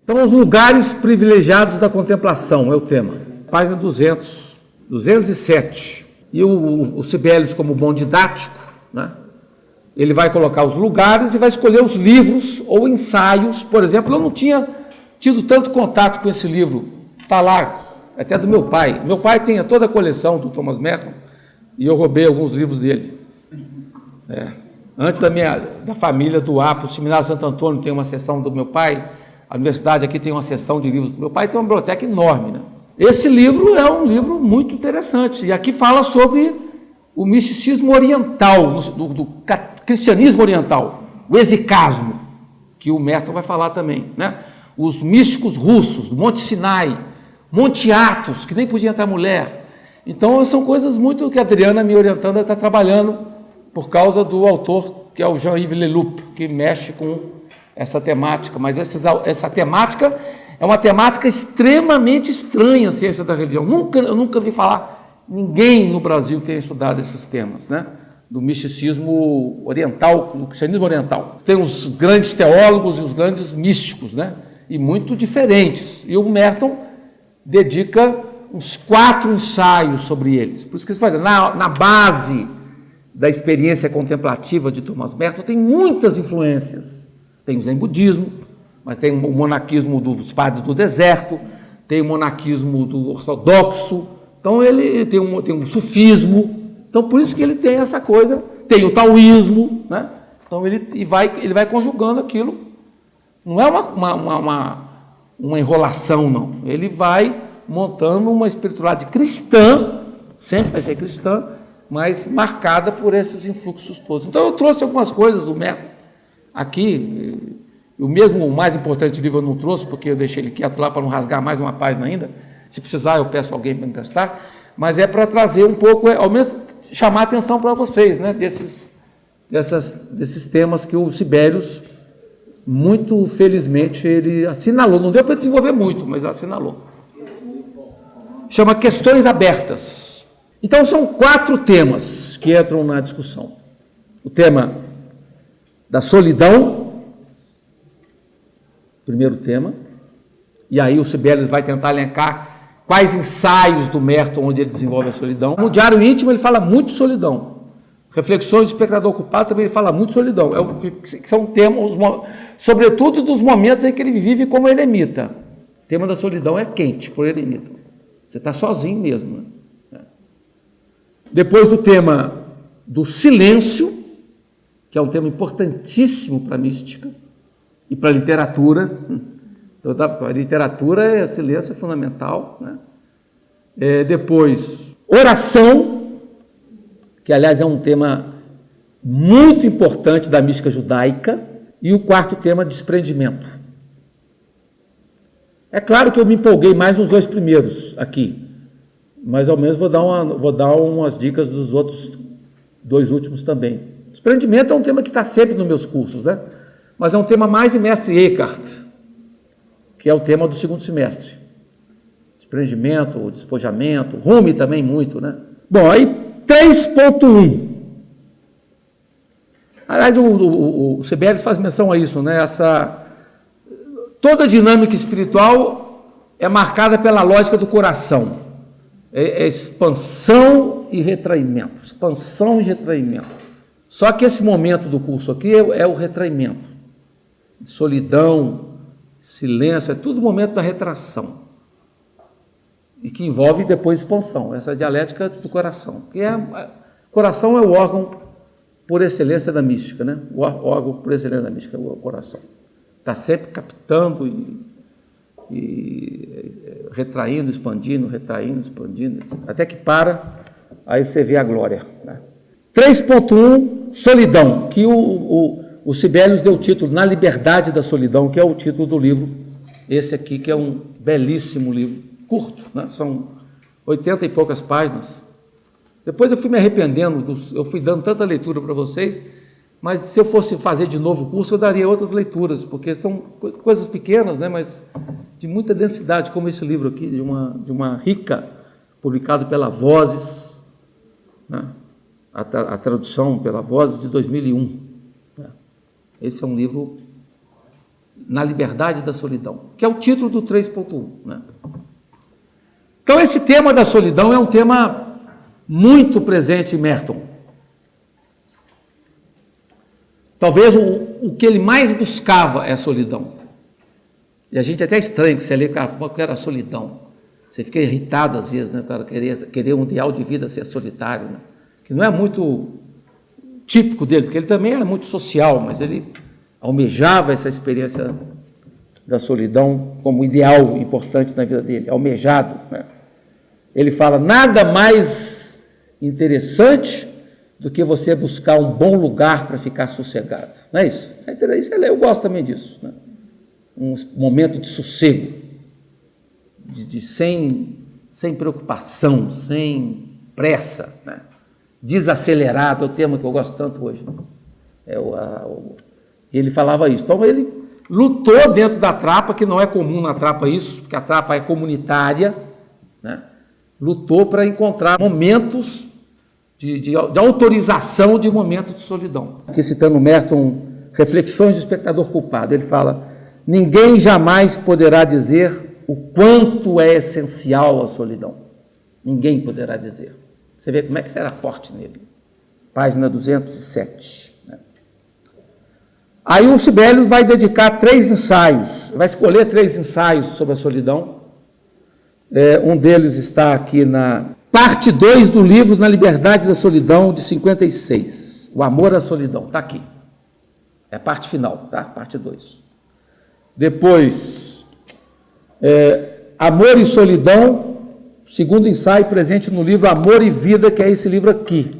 Então, os lugares privilegiados da contemplação é o tema. Página 207. E o Sibelius, como bom didático, né, ele vai colocar os lugares e vai escolher os livros ou ensaios. Por exemplo, eu não tinha tido tanto contato com esse livro. Está lá, até do meu pai. Meu pai tinha toda a coleção do Thomas Merton e eu roubei alguns livros dele. Antes da família doar para o Seminário Santo Antônio, tem uma seção do meu pai. A universidade aqui tem uma seção de livros do meu pai, tem uma biblioteca enorme, né? Esse livro é um livro muito interessante, e aqui fala sobre o misticismo oriental, do cristianismo oriental, o exicasmo, que o Merton vai falar também, né? Os místicos russos, do Monte Sinai, Monte Athos, que nem podia entrar mulher. Então, são coisas muito que a Adriana, me orientando, está trabalhando por causa do autor, que é o Jean-Yves Leloup, que mexe com essa temática, mas essa temática é uma temática extremamente estranha, a ciência da religião. Eu nunca vi falar, ninguém no Brasil tenha estudado esses temas, né? Do misticismo oriental, do cristianismo oriental. Tem os grandes teólogos e os grandes místicos, né? E muito diferentes. E o Merton dedica uns 4 ensaios sobre eles. Por isso que ele faz, na base da experiência contemplativa de Thomas Merton, tem muitas influências. Tem o Zen budismo, mas tem o monaquismo dos padres do deserto, tem o monaquismo do ortodoxo, então ele tem um sufismo, então por isso que ele tem essa coisa, tem o taoísmo, né? Então ele vai conjugando aquilo, não é uma enrolação, não, ele vai montando uma espiritualidade cristã, sempre vai ser cristã, mas marcada por esses influxos todos. Então eu trouxe algumas coisas do Merton aqui, o mais importante livro eu não trouxe, porque eu deixei ele quieto lá para não rasgar mais uma página ainda. Se precisar, eu peço alguém para emprestar, mas é para trazer um pouco, ao menos chamar a atenção para vocês, né, desses temas que o Sibelius, muito felizmente, ele assinalou. Não deu para desenvolver muito, mas assinalou. Chama Questões Abertas. Então, são 4 temas que entram na discussão. O tema da solidão, primeiro tema, e aí o Sibelius vai tentar elencar quais ensaios do Merton onde ele desenvolve a solidão. No Diário Íntimo ele fala muito de solidão. Reflexões do Espectador Ocupado também ele fala muito de solidão. São temas, sobretudo dos momentos em que ele vive como eremita. O tema da solidão é quente por eremita. Você está sozinho mesmo, né? Depois do tema do silêncio, que é um tema importantíssimo para a mística e para a literatura. Então, a literatura, silêncio é fundamental, né? Depois, oração, que aliás é um tema muito importante da mística judaica, e o 4º tema, desprendimento. É claro que eu me empolguei mais nos 2 primeiros aqui, mas ao menos vou dar umas dicas dos outros 2 últimos também. Desprendimento é um tema que está sempre nos meus cursos, né? Mas é um tema mais de mestre Eckhart, que é o tema do 2º semestre. Desprendimento, despojamento, Rumi também muito, né? Bom, aí 3.1. Aliás, o Sibelius faz menção a isso, né? Toda a dinâmica espiritual é marcada pela lógica do coração. É expansão e retraimento. Expansão e retraimento. Só que esse momento do curso aqui é o retraimento. Solidão, silêncio, é tudo momento da retração. E que envolve depois expansão, essa dialética do coração. Coração é o órgão por excelência da mística, né? O órgão por excelência da mística é o coração. Está sempre captando e retraindo, expandindo, até que para, aí você vê a glória, né? 3.1, solidão, que o Sibelius deu o título Na Liberdade da Solidão, que é o título do livro, esse aqui, que é um belíssimo livro, curto, né? São 80 e poucas páginas. Depois eu fui me arrependendo, eu fui dando tanta leitura para vocês, mas se eu fosse fazer de novo o curso, eu daria outras leituras, porque são coisas pequenas, né? Mas de muita densidade, como esse livro aqui, de uma rica, publicado pela Vozes, né? A tradução pela Vozes de 2001. Esse é um livro na liberdade da solidão, que é o título do 3.1, né? Então, esse tema da solidão é um tema muito presente em Merton. Talvez o que ele mais buscava é a solidão. E a gente até estranha que você lê, cara, qual que era a solidão? Você fica irritado às vezes, né, cara, querer um ideal de vida ser solitário, né? Que não é muito típico dele, porque ele também era muito social, mas ele almejava essa experiência da solidão como ideal importante na vida dele, almejado, né? Ele fala, nada mais interessante do que você buscar um bom lugar para ficar sossegado. Não é isso? Eu gosto também disso, né? Um momento de sossego, sem preocupação, sem pressa, né? Desacelerado, é o termo que eu gosto tanto hoje, né? Ele falava isso. Então, ele lutou dentro da Trapa, que não é comum na Trapa isso, porque a Trapa é comunitária, né? Lutou para encontrar momentos de autorização de momentos de solidão. Aqui citando Merton, Reflexões do Espectador Culpado, ele fala, ninguém jamais poderá dizer o quanto é essencial a solidão. Ninguém poderá dizer. Você vê como é que isso era forte nele. Página 207. Né? Aí o Sibelius vai dedicar 3 ensaios, vai escolher 3 ensaios sobre a solidão. Um deles está aqui na parte 2 do livro Na Liberdade da Solidão, de 56. O Amor à Solidão, está aqui. É a parte final, tá? Parte 2. Depois, Amor e Solidão, segundo ensaio presente no livro Amor e Vida, que é esse livro aqui.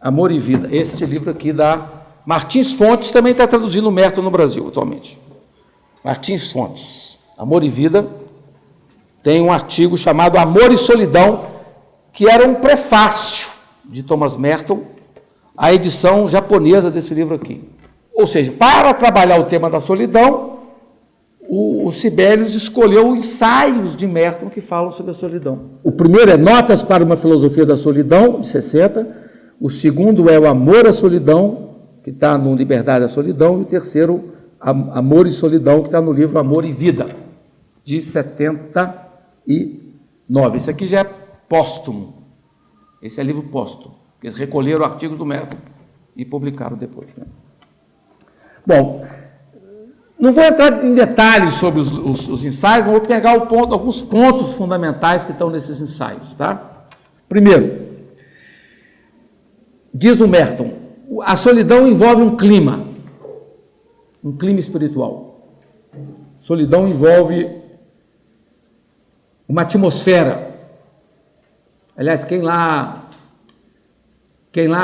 Amor e Vida, este livro aqui da Martins Fontes, também está traduzindo o Merton no Brasil atualmente. Martins Fontes, Amor e Vida, tem um artigo chamado Amor e Solidão, que era um prefácio de Thomas Merton à edição japonesa desse livro aqui. Ou seja, para trabalhar o tema da solidão, o Sibelius escolheu ensaios de Merton que falam sobre a solidão. O primeiro é Notas para uma Filosofia da Solidão, de 60. O segundo é o Amor à Solidão, que está no Liberdade da Solidão. E o terceiro, Amor e Solidão, que está no livro Amor e Vida, de 79. Esse aqui já é póstumo. Esse é livro póstumo. Eles recolheram artigos do Merton e publicaram depois, né? Bom, não vou entrar em detalhes sobre os ensaios, mas vou pegar alguns pontos fundamentais que estão nesses ensaios, tá? Primeiro, diz o Merton, a solidão envolve um clima espiritual. Solidão envolve uma atmosfera. Aliás, quem lá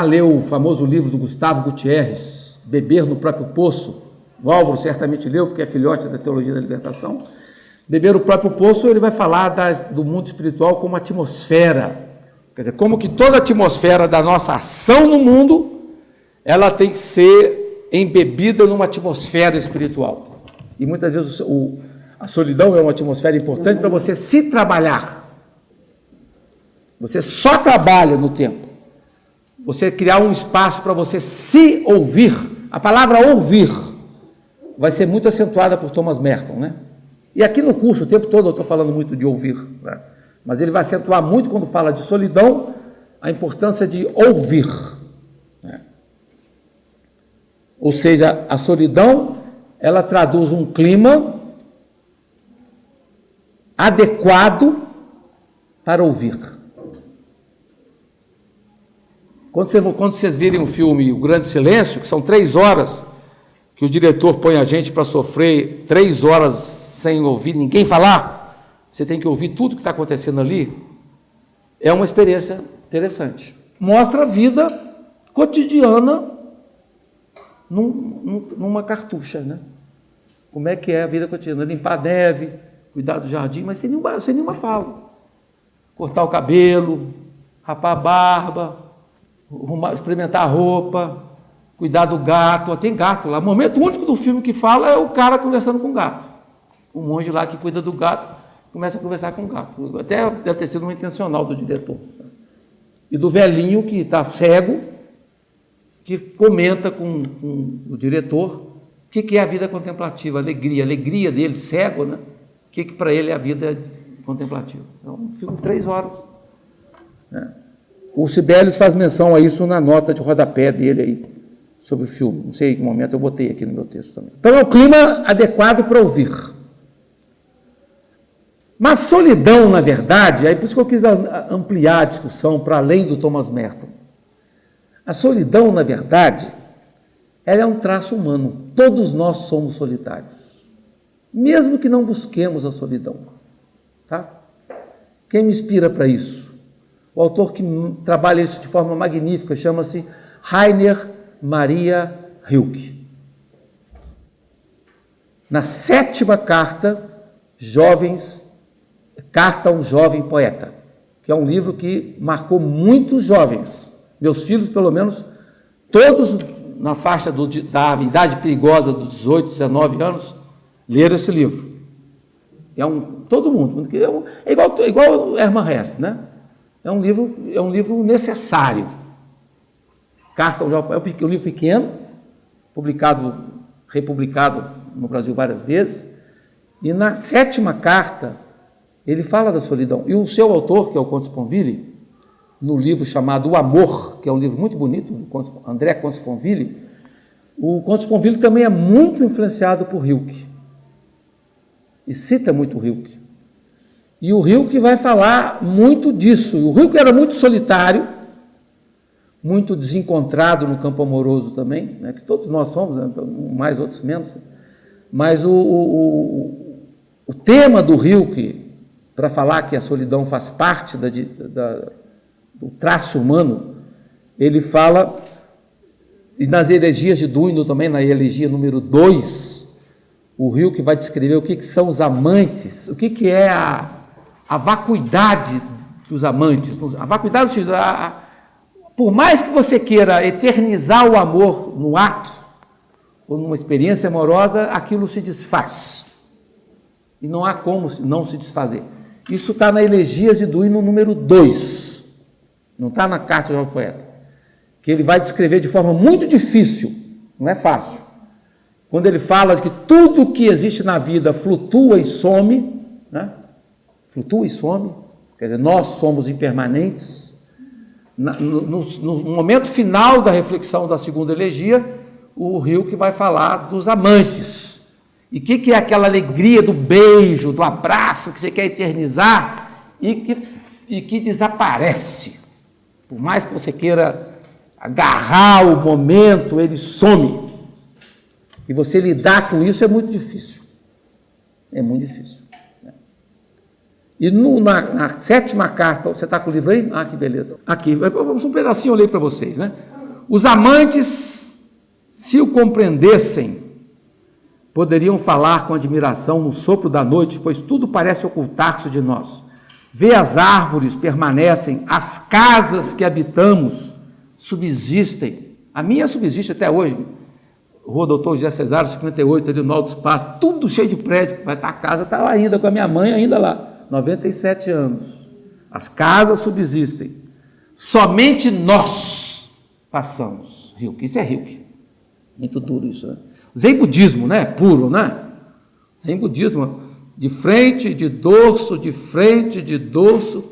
leu o famoso livro do Gustavo Gutierrez, Beber no Próprio Poço, o Álvaro certamente leu, porque é filhote da Teologia da Libertação. Beber no Próprio Poço, ele vai falar do mundo espiritual como atmosfera. Quer dizer, como que toda a atmosfera da nossa ação no mundo, ela tem que ser embebida numa atmosfera espiritual. E muitas vezes a solidão é uma atmosfera importante para você se trabalhar. Você só trabalha no tempo. Você criar um espaço para você se ouvir. A palavra ouvir vai ser muito acentuada por Thomas Merton, né? E aqui no curso, o tempo todo eu estou falando muito de ouvir, né? Mas ele vai acentuar muito quando fala de solidão, a importância de ouvir, né? Ou seja, a solidão, ela traduz um clima adequado para ouvir. Quando vocês virem o filme O Grande Silêncio, que são 3 horas, que o diretor põe a gente para sofrer 3 horas sem ouvir ninguém falar, você tem que ouvir tudo que está acontecendo ali, é uma experiência interessante. Mostra a vida cotidiana numa cartucha, né? Como é que é a vida cotidiana? Limpar a neve, cuidar do jardim, mas sem nenhuma fala. Cortar o cabelo, rapar a barba, experimentar a roupa, cuidar do gato. Tem gato lá. O momento único do filme que fala é o cara conversando com o gato. O monge lá que cuida do gato começa a conversar com o gato. Até deve ter sido uma intencional do diretor. E do velhinho que está cego, que comenta com o diretor O que é a vida contemplativa? A alegria dele, cego, né? O que para ele é a vida contemplativa? Então, fico 3 horas. Né? O Sibelius faz menção a isso na nota de rodapé dele aí, sobre o filme. Não sei em que momento eu botei aqui no meu texto também. Então, é o clima adequado para ouvir. Mas solidão, na verdade, aí por isso que eu quis ampliar a discussão para além do Thomas Merton. A solidão, na verdade, ela é um traço humano. Todos nós somos solitários, mesmo que não busquemos a solidão. Tá? Quem me inspira para isso? O autor que trabalha isso de forma magnífica chama-se Rainer Maria Rilke. Na 7ª carta, Carta a um Jovem Poeta, que é um livro que marcou muitos jovens. Meus filhos, pelo menos, todos na faixa da idade perigosa dos 18, 19 anos, leram esse livro. Todo mundo. É igual o Hermann Hesse, né? É um livro necessário. Carta ao Jovem Poeta é um livro pequeno, republicado no Brasil várias vezes, e na 7ª carta ele fala da solidão. E o seu autor, que é o Comte Sponville, no livro chamado O Amor, que é um livro muito bonito, do André Comte Sponville, o Comte Sponville também é muito influenciado por Rilke. E cita muito Rilke. E o Rilke vai falar muito disso. O Rilke era muito solitário, muito desencontrado no campo amoroso também, né, que todos nós somos, né, mais outros menos. Mas o tema do Rilke, para falar que a solidão faz parte do traço humano, ele fala, e nas elegias de Duino também, na elegia número 2, o Rilke vai descrever o que são os amantes, o que é a vacuidade dos amantes. A vacuidade, por mais que você queira eternizar o amor no ato, ou numa experiência amorosa, aquilo se desfaz. E não há como não se desfazer. Isso está na Elegias de Duino número 2, não está na Carta do Jovem Poeta, que ele vai descrever de forma muito difícil, não é fácil, quando ele fala de que tudo que existe na vida flutua e some, né? Flutua e some, quer dizer, nós somos impermanentes. No momento final da reflexão da 2ª elegia, o Rilke vai falar dos amantes. E o que é aquela alegria do beijo, do abraço que você quer eternizar e que desaparece. Por mais que você queira agarrar o momento, ele some. E você lidar com isso é muito difícil. É muito difícil. E na 7ª carta, você está com o livro aí? Ah, que beleza. Aqui, um pedacinho eu leio para vocês, né? Os amantes, se o compreendessem, poderiam falar com admiração no sopro da noite, pois tudo parece ocultar-se de nós. Vê as árvores permanecem, as casas que habitamos subsistem. A minha subsiste até hoje. Rua Doutor José Cesário, 58, ali no Alto Espaço, tudo cheio de prédio, mas a casa está lá ainda, com a minha mãe ainda lá, 97 anos. As casas subsistem. Somente nós passamos. Rilke, isso é Rilke. Muito duro isso, né? Zen budismo, né? Puro, né? Zen budismo, de frente, de dorso,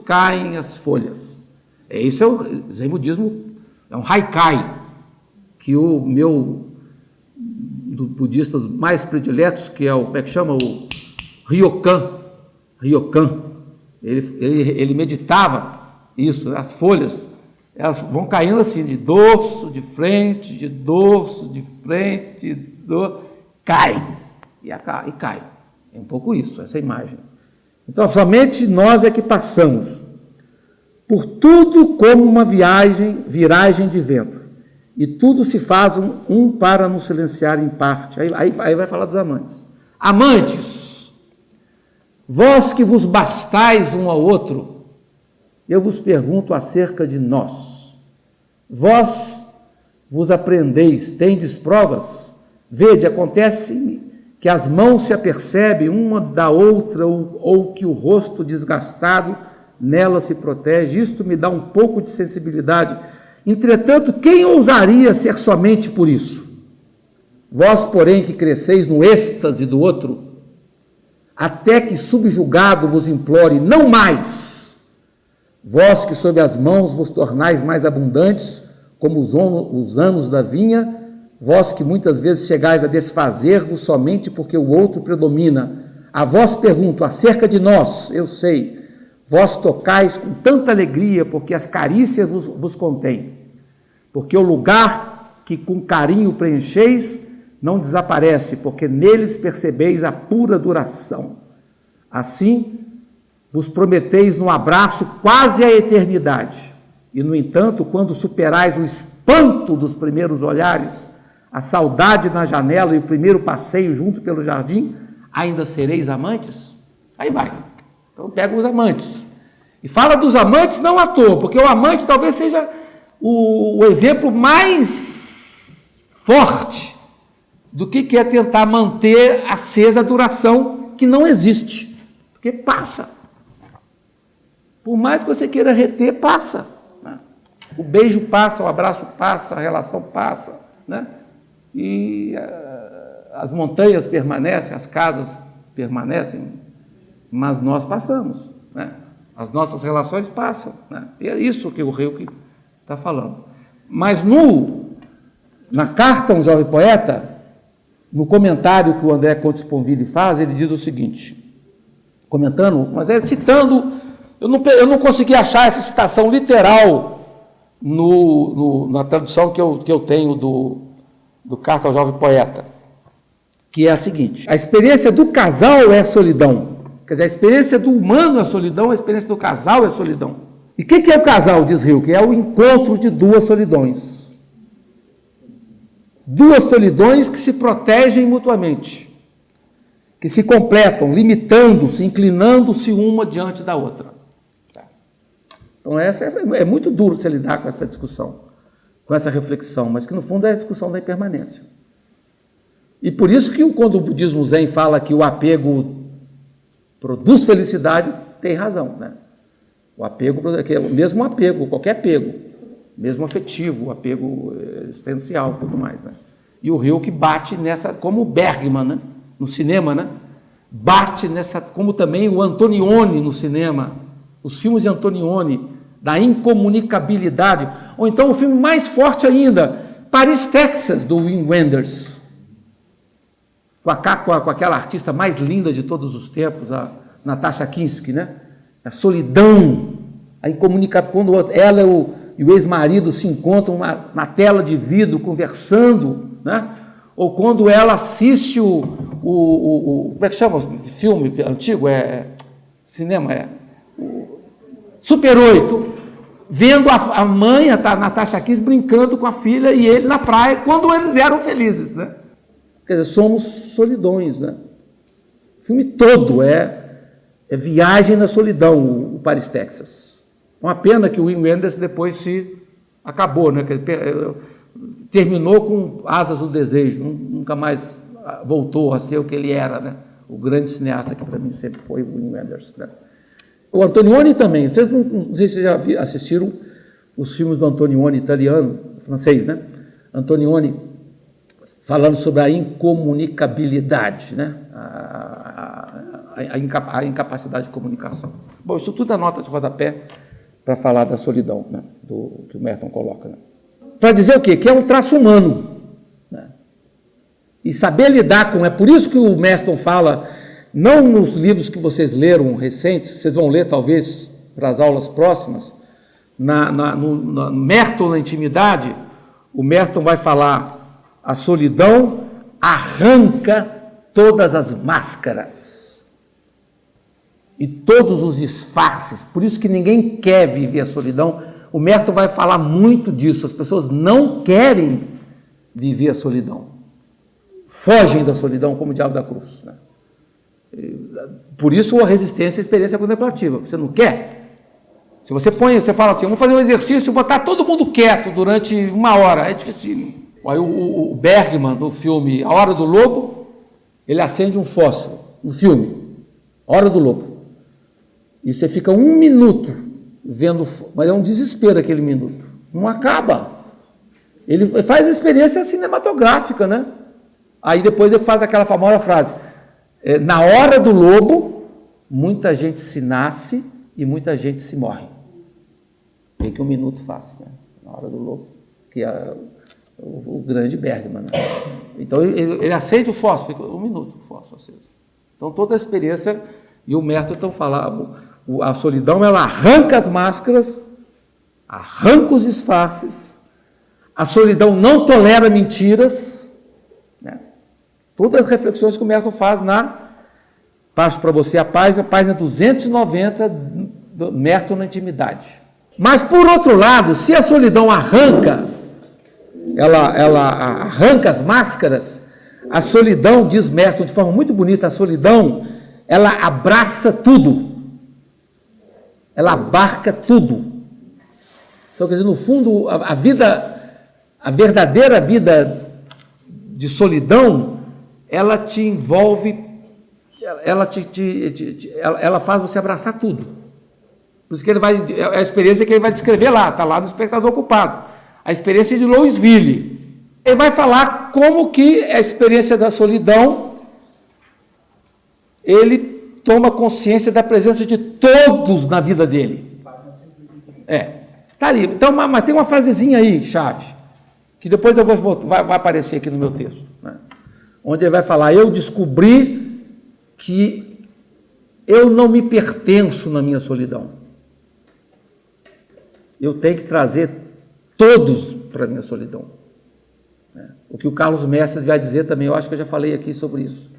caem as folhas. Isso é o Zen budismo, é um haikai, que o meu, do budistas mais prediletos, que é o, como é que chama? O Ryokan, ele meditava isso, as folhas, elas vão caindo assim, de dorso, de frente, cai, e cai. É um pouco isso, essa imagem. Então, somente nós é que passamos por tudo como uma viragem de vento, e tudo se faz um para nos silenciar em parte. Aí vai falar dos amantes. Amantes, vós que vos bastais um ao outro, eu vos pergunto acerca de nós. Vós vos aprendeis, tendes provas? Vede, acontece que as mãos se apercebem uma da outra, ou que o rosto desgastado nela se protege. Isto me dá um pouco de sensibilidade. Entretanto, quem ousaria ser somente por isso? Vós, porém, que cresceis no êxtase do outro, até que subjugado vos implore, não mais. Vós que sob as mãos vos tornais mais abundantes, como os anos da vinha, vós que muitas vezes chegais a desfazer-vos somente porque o outro predomina. A vós pergunto, acerca de nós, eu sei, vós tocais com tanta alegria, porque as carícias vos contêm, porque o lugar que com carinho preencheis não desaparece, porque neles percebeis a pura duração. Assim, vos prometeis no abraço quase a eternidade, e no entanto, quando superais o espanto dos primeiros olhares, a saudade na janela e o primeiro passeio junto pelo jardim, ainda sereis amantes? Aí vai. Então pega os amantes. E fala dos amantes não à toa, porque o amante talvez seja o exemplo mais forte do que é tentar manter acesa a duração que não existe, porque passa. Por mais que você queira reter, passa. Né? O beijo passa, o abraço passa, a relação passa, né? E as montanhas permanecem, as casas permanecem, mas nós passamos, né? As nossas relações passam, né? E é isso que o Rilke está falando. Mas na carta a um jovem poeta, no comentário que o André Conte Sponville faz, ele diz o seguinte, comentando, mas citando, eu não consegui achar essa citação literal na tradução que eu tenho do Carta ao Jovem Poeta, que é a seguinte: a experiência do casal é a solidão. Quer dizer, a experiência do humano é a solidão, a experiência do casal é a solidão. E o que é o casal, diz Rilke? É o encontro de duas solidões. Duas solidões que se protegem mutuamente, que se completam, limitando-se, inclinando-se uma diante da outra. Então, é muito duro você lidar com essa discussão, com essa reflexão, mas que no fundo é a discussão da impermanência. E por isso que quando o budismo Zen fala que o apego produz felicidade, tem razão, né? O apego, mesmo apego, qualquer apego, mesmo afetivo, apego existencial, tudo mais, né? E o Rilke bate nessa, como o Bergman, né? No cinema, né? Bate nessa, como também o Antonioni no cinema, os filmes de Antonioni, da incomunicabilidade, ou então o filme mais forte ainda, Paris, Texas, do Wim Wenders, com aquela artista mais linda de todos os tempos, a Natasha Kinski, né? A solidão, a incomunicação, quando ela e o ex-marido se encontram na tela de vidro conversando, né? Ou quando ela assiste como é que chama o filme antigo? Cinema, Super 8, vendo a mãe, a Natasha Kinski, brincando com a filha e ele na praia, quando eles eram felizes, né? Quer dizer, somos solidões, né? O filme todo é viagem na solidão, o Paris, Texas. Uma pena que o Wim Wenders depois se acabou, né? Terminou com Asas do Desejo, nunca mais voltou a ser o que ele era, né? O grande cineasta que para mim sempre foi o Wim Wenders, né? O Antonioni também, vocês não sei se já assistiram os filmes do Antonioni italiano, francês, né? Antonioni falando sobre a incomunicabilidade, né? A incapacidade de comunicação. Bom, isso tudo é nota de rodapé para falar da solidão, né? Que o Merton coloca, né? Para dizer o quê? Que é um traço humano, né? E saber lidar com... É por isso que o Merton fala, não nos livros que vocês leram recentes, vocês vão ler talvez para as aulas próximas, no Merton na intimidade, o Merton vai falar: a solidão arranca todas as máscaras e todos os disfarces. Por isso que ninguém quer viver a solidão. O Merton vai falar muito disso. As pessoas não querem viver a solidão. Fogem da solidão como o diabo da cruz, né? Por isso a resistência à experiência contemplativa. Você não quer? Se você fala assim, vamos fazer um exercício, botar todo mundo quieto durante 1 hora, é difícil. Aí o Bergman, do filme A Hora do Lobo, ele acende um fósforo no filme, A Hora do Lobo. E você fica 1 minuto vendo, mas é um desespero aquele minuto. Não acaba. Ele faz a experiência cinematográfica, né? Aí depois ele faz aquela famosa frase, na hora do lobo, muita gente se nasce e muita gente se morre. O que um minuto faz, né? Na hora do lobo, que é o grande Bergman. Né? Então ele acende o fósforo, fica 1 minuto o fósforo aceso. Então toda a experiência, e o Merton fala, a solidão ela arranca as máscaras, arranca os disfarces, a solidão não tolera mentiras, né? Todas as reflexões que o Merton faz passo para você a página 290 do Merton na Intimidade. Mas por outro lado, se a solidão arranca, ela arranca as máscaras, a solidão, diz Merton de forma muito bonita, a solidão, ela abraça tudo, ela abarca tudo. Então, quer dizer, no fundo, a verdadeira vida de solidão, ela te envolve, ela faz você abraçar tudo. Por isso que é a experiência que ele vai descrever lá, está lá no Espectador Ocupado. A experiência de Louisville. Ele vai falar como que a experiência da solidão, ele toma consciência da presença de todos na vida dele. Está ali. Então, mas tem uma frasezinha aí, chave, que depois vai aparecer aqui no meu texto, né? Onde ele vai falar, eu descobri que eu não me pertenço na minha solidão. Eu tenho que trazer todos para a minha solidão. O que o Carlos Mestres vai dizer também, eu acho que eu já falei aqui sobre isso.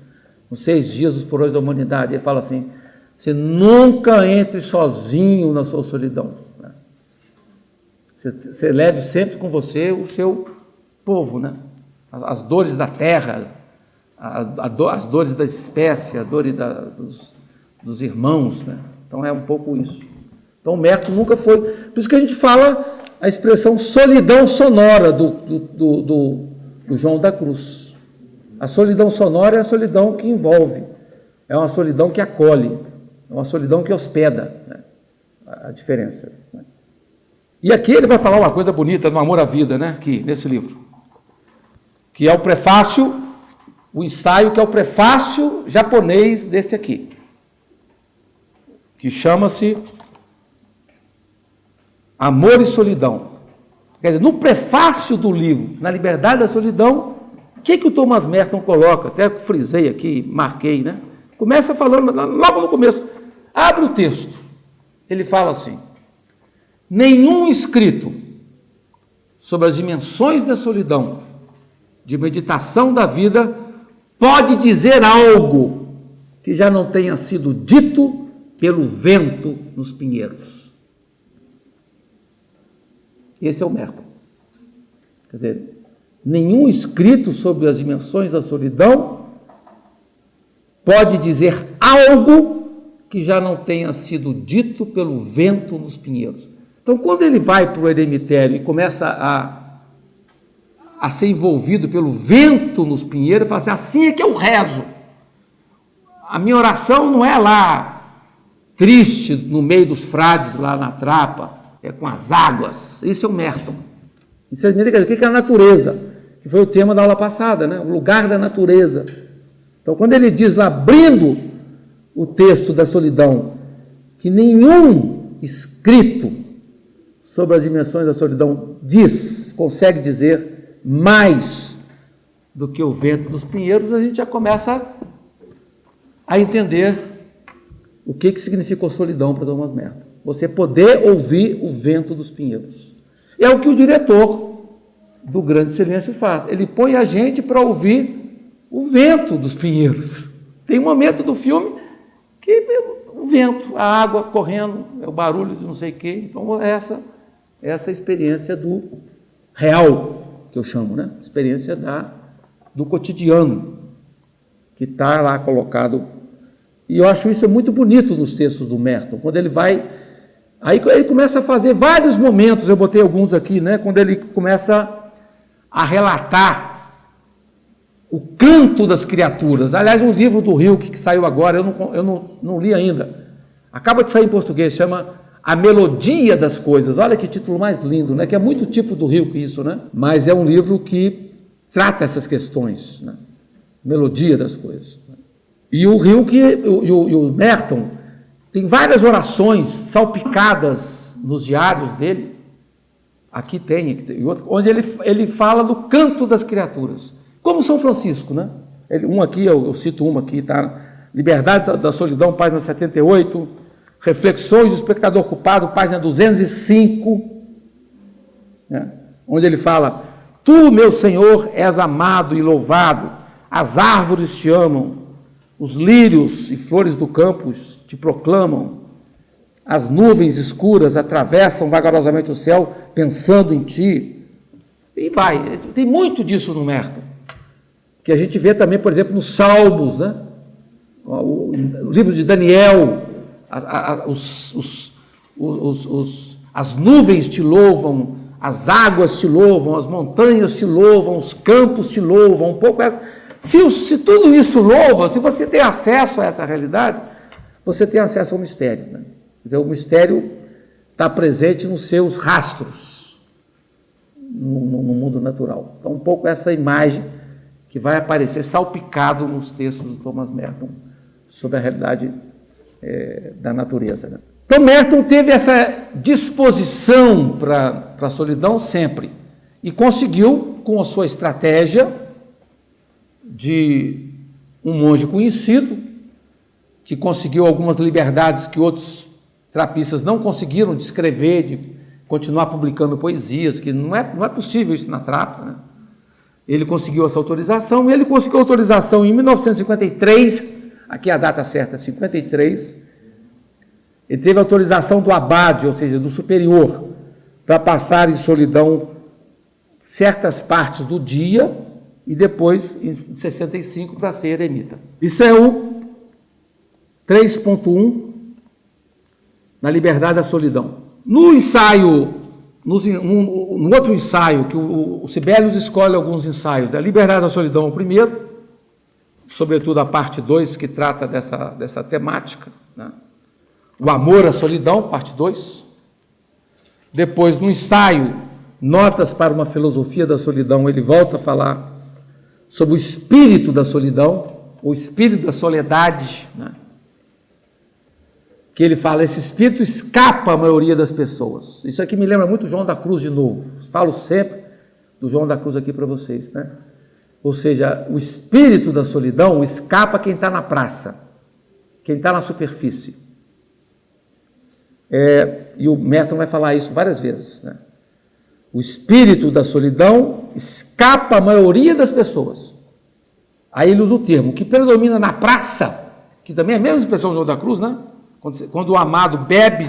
Nos 6 dias dos porões da humanidade, ele fala assim, você nunca entre sozinho na sua solidão. Você leve sempre com você o seu povo, né? As dores da terra, as dores da espécie, a dor dos irmãos, né? Então é um pouco isso. Então o Merton nunca foi... Por isso que a gente fala a expressão solidão sonora do João da Cruz. A solidão sonora é a solidão que envolve, é uma solidão que acolhe, é uma solidão que hospeda, né? A diferença, né? E aqui ele vai falar uma coisa bonita do amor à vida, né? Aqui, nesse livro, que é o prefácio, o ensaio, que é o prefácio japonês desse aqui, que chama-se Amor e Solidão. Quer dizer, no prefácio do livro, na Liberdade da Solidão, o que o Thomas Merton coloca? Até frisei aqui, marquei, né? Começa falando, logo no começo, abre o texto, ele fala assim, nenhum escrito sobre as dimensões da solidão, de meditação da vida, pode dizer algo que já não tenha sido dito pelo vento nos pinheiros. Esse é o Merton. Quer dizer, nenhum escrito sobre as dimensões da solidão pode dizer algo que já não tenha sido dito pelo vento nos pinheiros. Então, quando ele vai para o eremitério e começa a ser envolvido pelo vento nos pinheiros, ele fala assim é que eu rezo. A minha oração não é lá, triste, no meio dos frades, lá na trapa, é com as águas. Isso é o Merton. Isso é o que é a natureza, que foi o tema da aula passada, né? O lugar da natureza. Então, quando ele diz lá, abrindo o texto da solidão, que nenhum escrito sobre as dimensões da solidão consegue dizer mais do que o vento dos pinheiros, a gente já começa a entender o que significou solidão para Thomas Merton. Você poder ouvir o vento dos pinheiros. É o que o diretor do Grande Silêncio faz. Ele põe a gente para ouvir o vento dos pinheiros. Tem um momento do filme que o vento, a água correndo, é o barulho de não sei o quê. Então, essa experiência do real, que eu chamo, né? Experiência do cotidiano, que está lá colocado. E eu acho isso muito bonito nos textos do Merton, quando ele vai... Aí ele começa a fazer vários momentos, eu botei alguns aqui, né? Quando ele começa a relatar o canto das criaturas. Aliás, um livro do Rilke que saiu agora, eu não li ainda. Acaba de sair em português, chama A Melodia das Coisas. Olha que título mais lindo, né? Que é muito tipo do Rilke isso, né? Mas é um livro que trata essas questões, né? melodia das coisas. E o Rilke e o Merton tem várias orações salpicadas nos diários dele, aqui tem outro, onde ele fala do canto das criaturas, como São Francisco, né? Eu cito uma aqui, tá? Liberdade da Solidão, página 78, Reflexões do Espectador Culpado, página 205, né? Onde ele fala: Tu, meu Senhor, és amado e louvado, as árvores te amam, os lírios e flores do campo te proclamam, as nuvens escuras atravessam vagarosamente o céu pensando em ti. E vai, tem muito disso no Merton, que a gente vê também, por exemplo, nos Salmos, né? O livro de Daniel, as nuvens te louvam, as águas te louvam, as montanhas te louvam, os campos te louvam, um pouco essa. Se tudo isso louva, se você tem acesso a essa realidade, você tem acesso ao mistério, né? Quer dizer, o mistério está presente nos seus rastros, no mundo natural. Então, um pouco essa imagem que vai aparecer salpicado nos textos do Thomas Merton sobre a realidade da natureza, né? Então, Merton teve essa disposição para a solidão sempre e conseguiu, com a sua estratégia de um monge conhecido, que conseguiu algumas liberdades que outros trapistas não conseguiram, de escrever, de continuar publicando poesias, que não é possível isso na trapa, né? Ele conseguiu essa autorização, e ele conseguiu autorização em 1953, aqui a data certa, 53, ele teve autorização do abade, ou seja, do superior, para passar em solidão certas partes do dia, e depois, em 65, para ser eremita. Isso é o 3.1, na liberdade da solidão. No ensaio, no outro ensaio, que o Sibelius escolhe alguns ensaios, da liberdade da solidão, o primeiro, sobretudo a parte 2, que trata dessa temática, né? O amor à solidão, parte 2. Depois, no ensaio, Notas para uma Filosofia da Solidão, ele volta a falar sobre o espírito da solidão, o espírito da soledade, né? Que ele fala, esse espírito escapa à maioria das pessoas. Isso aqui me lembra muito João da Cruz de novo. Falo sempre do João da Cruz aqui para vocês, né? Ou seja, o espírito da solidão escapa quem está na praça, quem está na superfície. E o Merton vai falar isso várias vezes, né? O espírito da solidão escapa à maioria das pessoas. Aí ele usa o termo, que predomina na praça, que também é a mesma expressão do João da Cruz, né? Quando o amado bebe,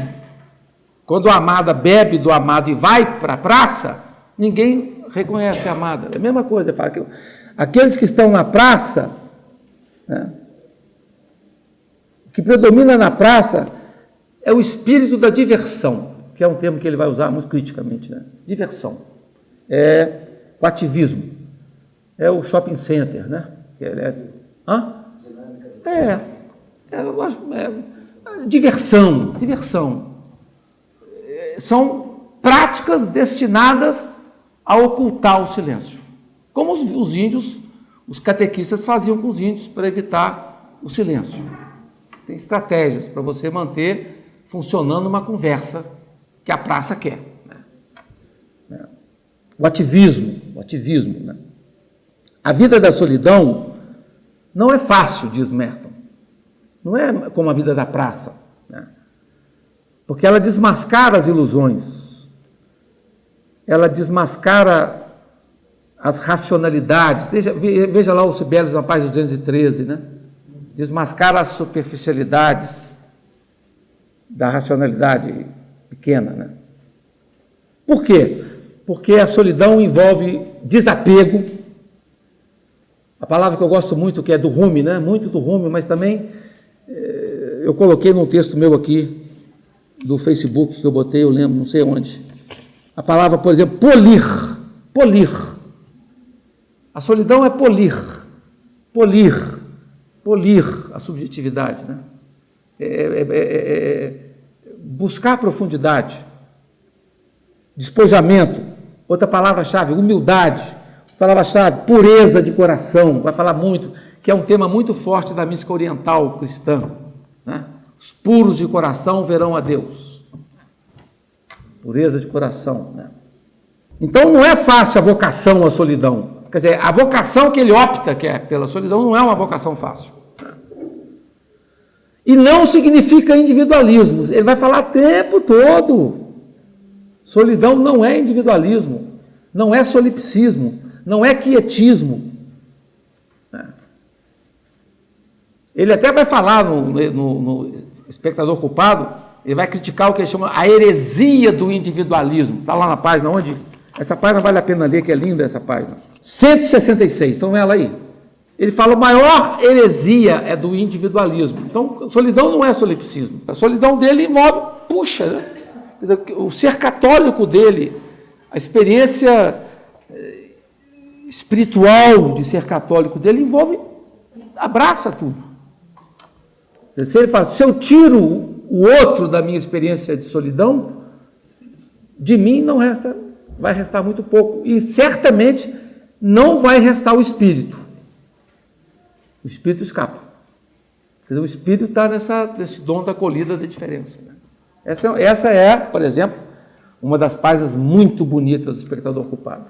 quando a amada bebe do amado e vai para a praça, ninguém reconhece a amada. É a mesma coisa, ele fala que aqueles que estão na praça, né, o que predomina na praça é o espírito da diversão, que é um termo que ele vai usar muito criticamente, né? Diversão. É o ativismo. É o shopping center, né? Diversão. São práticas destinadas a ocultar o silêncio. Como os índios, os catequistas faziam com os índios para evitar o silêncio. Tem estratégias para você manter funcionando uma conversa que a praça quer, né? O ativismo, né? A vida da solidão não é fácil, diz Merton. Não é como a vida da praça, né? Porque ela desmascara as ilusões, ela desmascara as racionalidades. Veja lá o Sibelius na página 213, né? Desmascara as superficialidades da racionalidade pequena, né? Por quê? Porque a solidão envolve desapego. A palavra que eu gosto muito, que é do Rumi, né? Muito do Rumi, mas também eu coloquei num texto meu aqui, do Facebook, que eu botei, eu lembro, não sei onde. A palavra, por exemplo, polir. A solidão é polir a subjetividade, né? Buscar profundidade, despojamento, outra palavra-chave, humildade, palavra-chave, pureza de coração, vai falar muito, que é um tema muito forte da mística oriental cristã, né? Os puros de coração verão a Deus. Pureza de coração, né? Então não é fácil a vocação à solidão. Quer dizer, a vocação que ele opta, que é pela solidão, não é uma vocação fácil. E não significa individualismo. Ele vai falar o tempo todo. Solidão não é individualismo, não é solipsismo, não é quietismo. Ele até vai falar no Espectador Culpado, ele vai criticar o que ele chama a heresia do individualismo. Está lá na página onde... Essa página vale a pena ler, que é linda essa página. 166, estão vendo ela aí? Ele fala, a maior heresia é do individualismo. Então, a solidão não é solipsismo. A solidão dele envolve, né? Quer dizer, o ser católico dele, a experiência espiritual de ser católico dele envolve, abraça tudo. Se ele fala, se eu tiro o outro da minha experiência de solidão, de mim não resta, vai restar muito pouco. E certamente não vai restar o espírito. O espírito escapa. Quer dizer, o espírito está nesse dom da acolhida da diferença. Né? Essa é, por exemplo, uma das páginas muito bonitas do Espectador Culpado.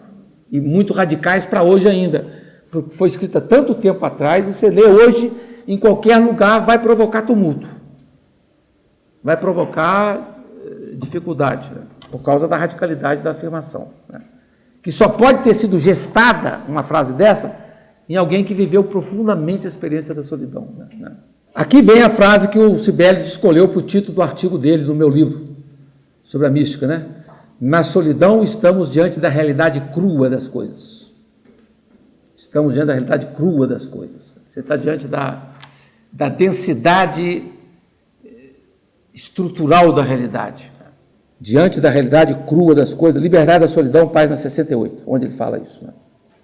E muito radicais para hoje ainda. Porque foi escrita tanto tempo atrás, e você lê hoje, em qualquer lugar, vai provocar tumulto. Vai provocar dificuldade, né? Por causa da radicalidade da afirmação. Né? Que só pode ter sido gestada, uma frase dessa, em alguém que viveu profundamente a experiência da solidão. Né? Aqui vem a frase que o Sibelius escolheu para o título do artigo dele, no meu livro, sobre a mística, né? Na solidão estamos diante da realidade crua das coisas. Estamos diante da realidade crua das coisas. Você está diante da densidade estrutural da realidade. Diante da realidade crua das coisas, Liberdade da Solidão, página 68, onde ele fala isso. Né?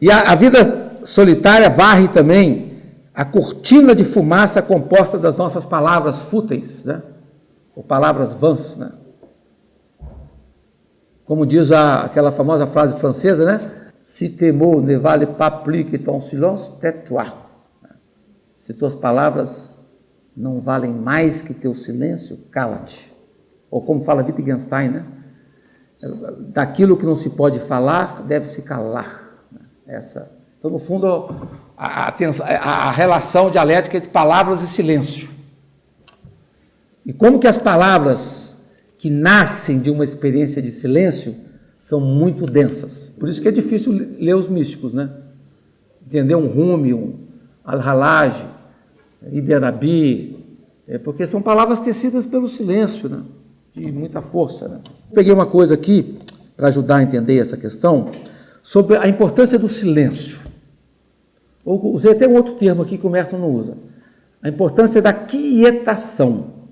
E a vida solitária varre também a cortina de fumaça composta das nossas palavras fúteis, né? Ou palavras vãs, né? Como diz aquela famosa frase francesa, né? Si tes mots ne valent pas plus que ton silence, tais-toi. Se tuas palavras não valem mais que teu silêncio, cala-te. Ou como fala Wittgenstein, né? Daquilo que não se pode falar, deve-se calar. Então, no fundo, a relação dialética entre palavras e silêncio. E como que as palavras que nascem de uma experiência de silêncio são muito densas. Por isso que é difícil ler os místicos, né? Entender um Rumi, um Al-Halaj, Ibn Arabi, porque são palavras tecidas pelo silêncio, né? De muita força. Né? Peguei uma coisa aqui, para ajudar a entender essa questão, sobre a importância do silêncio. Usei até um outro termo aqui que o Merton não usa. A importância da quietação.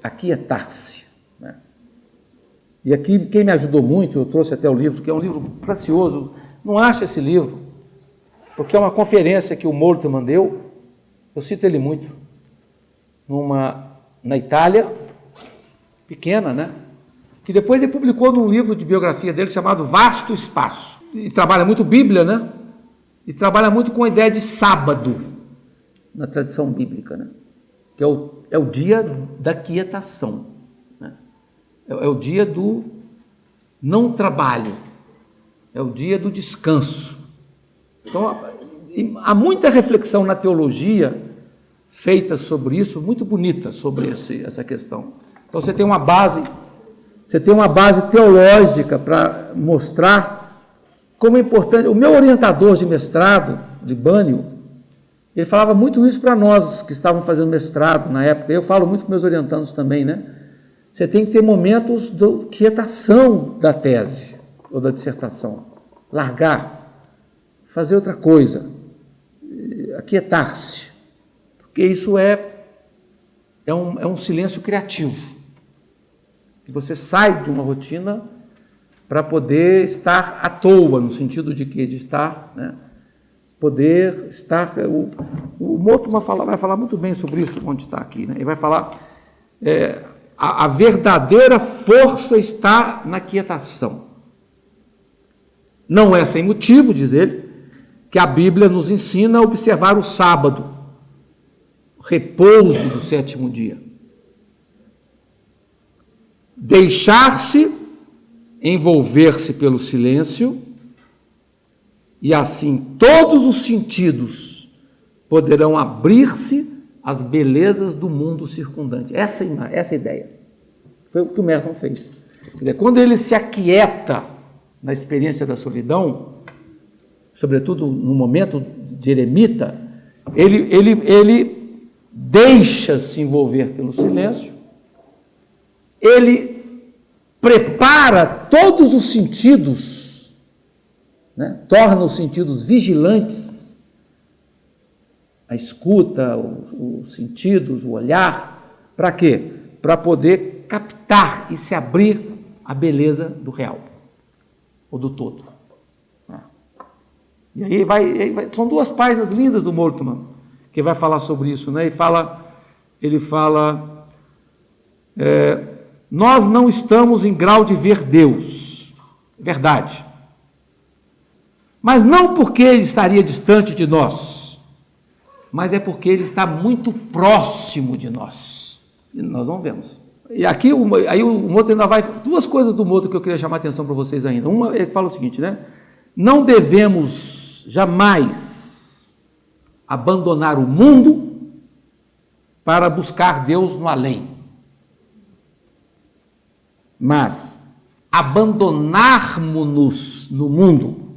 Aquietar-se. Né? E aqui, quem me ajudou muito, eu trouxe até o livro, que é um livro precioso. Não acha esse livro, porque é uma conferência que o Moltmann deu, eu cito ele muito, na Itália, pequena, né? Que depois ele publicou num livro de biografia dele chamado Vasto Espaço. E trabalha muito Bíblia, né? E trabalha muito com a ideia de sábado, na tradição bíblica, né? Que é o dia da quietação, né? É o dia do não trabalho, é o dia do descanso. Então, há muita reflexão na teologia feita sobre isso, muito bonita sobre essa questão. Então você tem uma base teológica para mostrar como é importante. O meu orientador de mestrado, Libânio, ele falava muito isso para nós que estavam fazendo mestrado na época. Eu falo muito com meus orientandos também, né? Você tem que ter momentos de quietação da tese ou da dissertação. Largar, fazer outra coisa, aquietar-se. Porque isso é um silêncio criativo. Que você sai de uma rotina para poder estar à toa, no sentido de quê? De estar, né? Poder estar... O Moltmann vai falar muito bem sobre isso, onde está aqui, né? Ele vai falar... a verdadeira força está na quietação. Não é sem motivo, diz ele, que a Bíblia nos ensina a observar o sábado, o repouso do sétimo dia. Deixar-se envolver-se pelo silêncio, e assim todos os sentidos poderão abrir-se às belezas do mundo circundante. Essa é a ideia. Foi o que o Merton fez. Quer dizer, quando ele se aquieta na experiência da solidão, sobretudo no momento de eremita, ele deixa-se envolver pelo silêncio, ele prepara todos os sentidos, né? Torna os sentidos vigilantes, a escuta, os sentidos, o olhar, para quê? Para poder captar e se abrir à beleza do real, ou do todo. E aí são duas páginas lindas do Moltmann, que vai falar sobre isso, né? Ele fala, nós não estamos em grau de ver Deus, verdade, mas não porque ele estaria distante de nós, mas é porque ele está muito próximo de nós, e nós não vemos. E aqui o Moltmann ainda vai, duas coisas do Moltmann que eu queria chamar a atenção para vocês ainda. Uma, ele fala o seguinte, né? Não devemos jamais abandonar o mundo para buscar Deus no além, mas abandonarmos-nos no mundo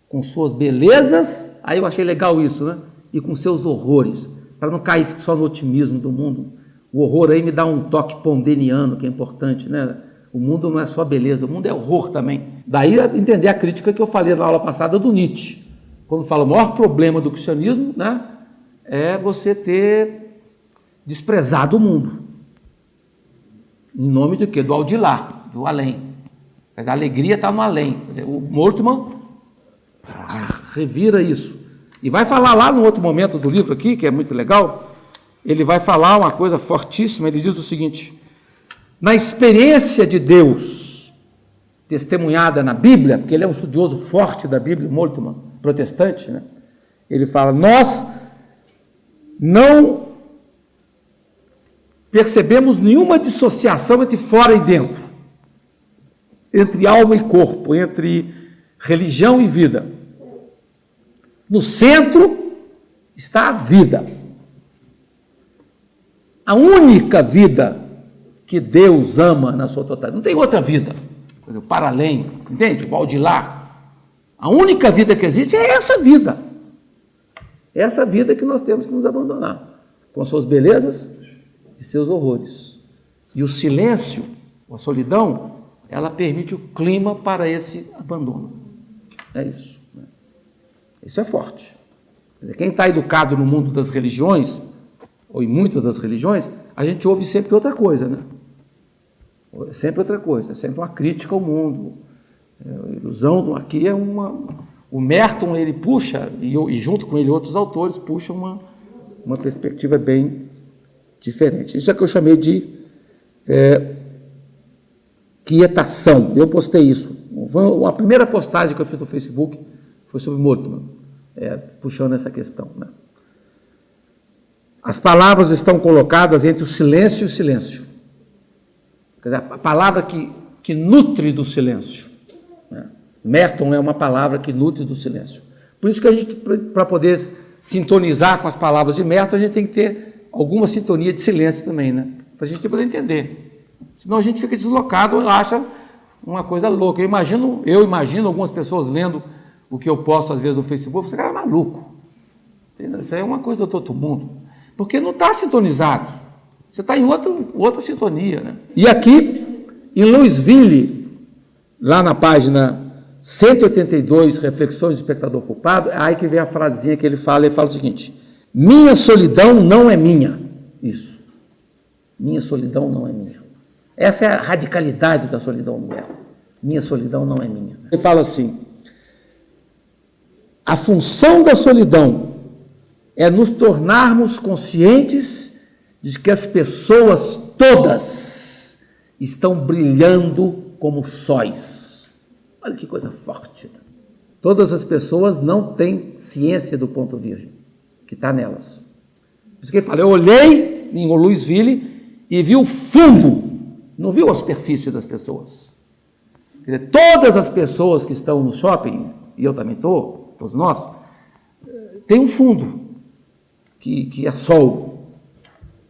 com suas belezas, aí eu achei legal isso, né? E com seus horrores, para não cair só no otimismo do mundo. O horror aí me dá um toque pondeniano, que é importante, né? O mundo não é só beleza, o mundo é horror também. Daí entender a crítica que eu falei na aula passada do Nietzsche, quando fala o maior problema do cristianismo, né, é você ter desprezado o mundo. Em nome de quê? Do aldilar, do além. Mas a alegria está no além. Quer dizer, o Moltmann revira isso. E vai falar lá no outro momento do livro aqui, que é muito legal, ele vai falar uma coisa fortíssima, ele diz o seguinte: na experiência de Deus, testemunhada na Bíblia, porque ele é um estudioso forte da Bíblia, Moltmann, protestante, né? Ele fala, nós não percebemos nenhuma dissociação entre fora e dentro, entre alma e corpo, entre religião e vida. No centro está a vida. A única vida que Deus ama na sua totalidade. Não tem outra vida. Para além, entende? O aldilar. A única vida que existe é essa vida. Essa vida que nós temos que nos abandonar, com suas belezas e seus horrores. E o silêncio, a solidão, ela permite o clima para esse abandono. É isso. Né? Isso é forte. Quer dizer, quem está educado no mundo das religiões, ou em muitas das religiões, a gente ouve sempre outra coisa, né? Sempre outra coisa, é sempre uma crítica ao mundo. A ilusão aqui é uma... O Merton, ele puxa, e junto com ele outros autores, puxam uma perspectiva bem diferente. Isso é que eu chamei de quietação. Eu postei isso. A primeira postagem que eu fiz no Facebook foi sobre Moltmann, puxando essa questão, né? As palavras estão colocadas entre o silêncio e o silêncio. Quer dizer, a palavra que nutre do silêncio. Né? Merton é uma palavra que nutre do silêncio. Por isso que a gente, para poder sintonizar com as palavras de Merton, a gente tem que ter alguma sintonia de silêncio também, né? Para a gente poder entender. Senão a gente fica deslocado e acha uma coisa louca. Eu imagino algumas pessoas lendo o que eu posto às vezes no Facebook, você cara é maluco. Entendeu? Isso aí é uma coisa do outro mundo. Porque não está sintonizado. Você está em outra sintonia, né? E aqui, em Louisville, lá na página 182, Reflexões do Espectador Culpado, é aí que vem a frasezinha que ele fala o seguinte: minha solidão não é minha. Isso. Minha solidão não é minha. Essa é a radicalidade da solidão do Merton. Minha solidão não é minha. Ele fala assim: a função da solidão é nos tornarmos conscientes de que as pessoas todas estão brilhando como sóis. Olha que coisa forte. Todas as pessoas não têm ciência do ponto virgem, que está nelas. Por isso que ele fala, eu olhei em Louisville e vi o fundo, não vi a superfície das pessoas. Quer dizer, todas as pessoas que estão no shopping, e eu também estou, todos nós, tem um fundo, que é sol,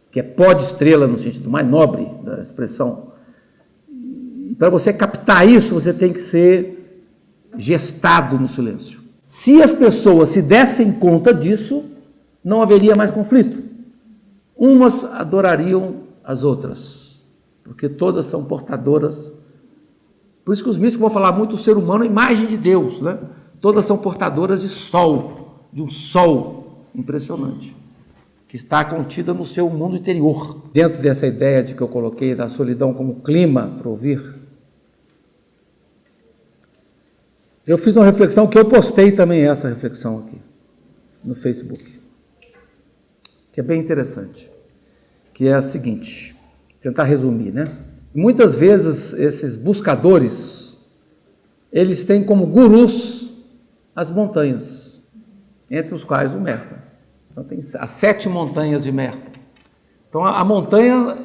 que é pó de estrela no sentido mais nobre da expressão. E para você captar isso, você tem que ser gestado no silêncio. Se as pessoas se dessem conta disso, não haveria mais conflito. Umas adorariam as outras, porque todas são portadoras. Por isso que os místicos vão falar muito do ser humano, a imagem de Deus, né? Todas são portadoras de sol, de um sol impressionante, que está contida no seu mundo interior. Dentro dessa ideia de que eu coloquei da solidão como clima para ouvir, eu fiz uma reflexão que eu postei também essa reflexão aqui no Facebook, que é bem interessante, que é a seguinte, tentar resumir, né? Muitas vezes esses buscadores, eles têm como gurus as montanhas, entre os quais o Merton. Então tem as 7 montanhas de Merton. Então a montanha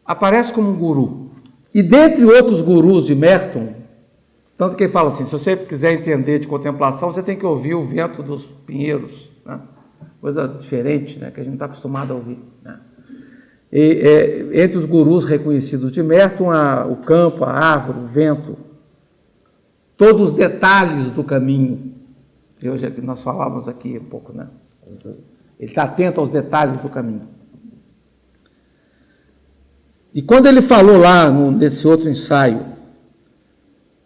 aparece como um guru. E dentre outros gurus de Merton, tanto que ele fala assim, se você quiser entender de contemplação, você tem que ouvir o vento dos pinheiros, né? Coisa diferente, né? Que a gente não está acostumado a ouvir, né? Entre os gurus reconhecidos de Merton, o campo, a árvore, o vento, todos os detalhes do caminho. E hoje nós falávamos aqui um pouco, né? Ele está atento aos detalhes do caminho. E quando ele falou lá nesse outro ensaio,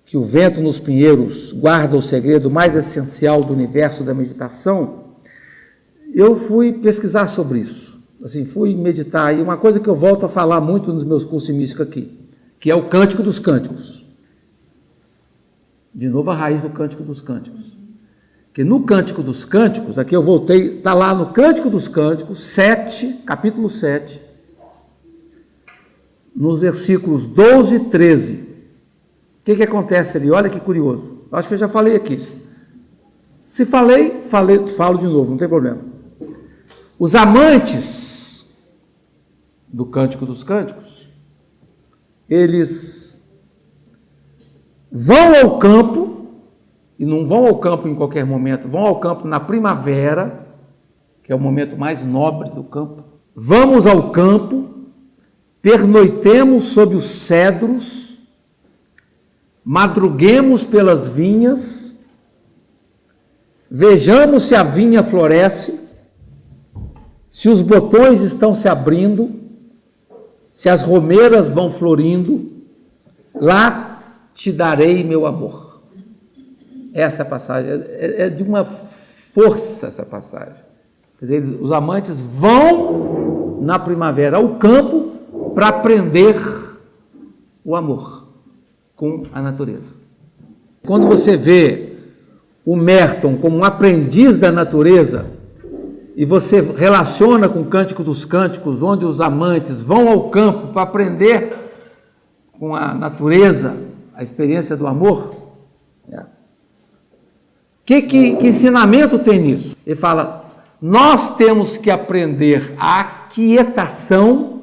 que o vento nos pinheiros guarda o segredo mais essencial do universo da meditação, eu fui pesquisar sobre isso. Assim, fui meditar, e uma coisa que eu volto a falar muito nos meus cursos de mística aqui, que é o Cântico dos Cânticos. De novo a raiz do Cântico dos Cânticos. Porque no Cântico dos Cânticos, aqui eu voltei, está lá no Cântico dos Cânticos, 7, capítulo 7, nos versículos 12 e 13. O que acontece ali? Olha que curioso. Acho que eu já falei aqui. Se falei, falo de novo, não tem problema. Os amantes do Cântico dos Cânticos, eles vão ao campo, e não vão ao campo em qualquer momento, vão ao campo na primavera, que é o momento mais nobre do campo. Vamos ao campo, pernoitemos sob os cedros, madruguemos pelas vinhas, vejamos se a vinha floresce, se os botões estão se abrindo, se as romeiras vão florindo, lá te darei meu amor. Essa passagem é de uma força, essa passagem. Quer dizer, os amantes vão na primavera ao campo para aprender o amor com a natureza. Quando você vê o Merton como um aprendiz da natureza, e você relaciona com o Cântico dos Cânticos, onde os amantes vão ao campo para aprender com a natureza a experiência do amor, que ensinamento tem nisso? Ele fala, nós temos que aprender a aquietação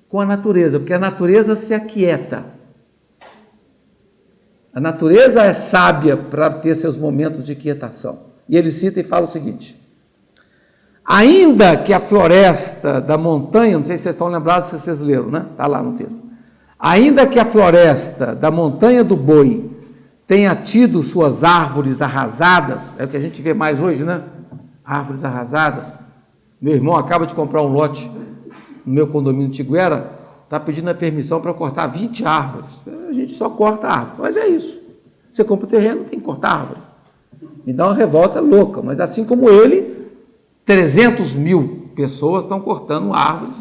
com a natureza, porque a natureza se aquieta. A natureza é sábia para ter seus momentos de quietação. E ele cita e fala o seguinte, ainda que a floresta da montanha, não sei se vocês estão lembrados, se vocês leram, né? Está lá no texto. Ainda que a floresta da montanha do Boi tenha tido suas árvores arrasadas, é o que a gente vê mais hoje, né? Árvores arrasadas. Meu irmão acaba de comprar um lote no meu condomínio de Tiguera, está pedindo a permissão para cortar 20 árvores. A gente só corta árvore, mas é isso. Você compra o terreno, tem que cortar árvore. Me dá uma revolta louca, mas assim como ele, 300 mil pessoas estão cortando árvores.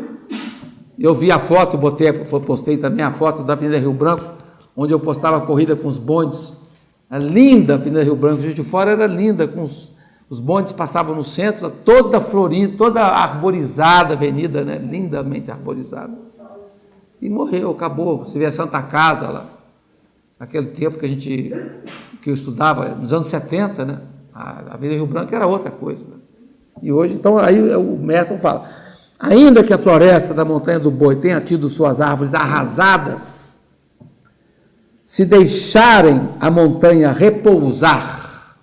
Eu vi a foto, postei também a foto da Avenida Rio Branco, onde eu postava a corrida com os bondes. A linda Avenida Rio Branco, Juiz de Fora era linda, com os bondes passavam no centro, toda florida, toda arborizada a avenida, né? Lindamente arborizada. E morreu, acabou. Você vê a Santa Casa lá, naquele tempo que eu estudava, nos anos 70, né? A Avenida Rio Branco era outra coisa. Né? E hoje, então, aí o Merton fala, ainda que a floresta da Montanha do Boi tenha tido suas árvores arrasadas, se deixarem a montanha repousar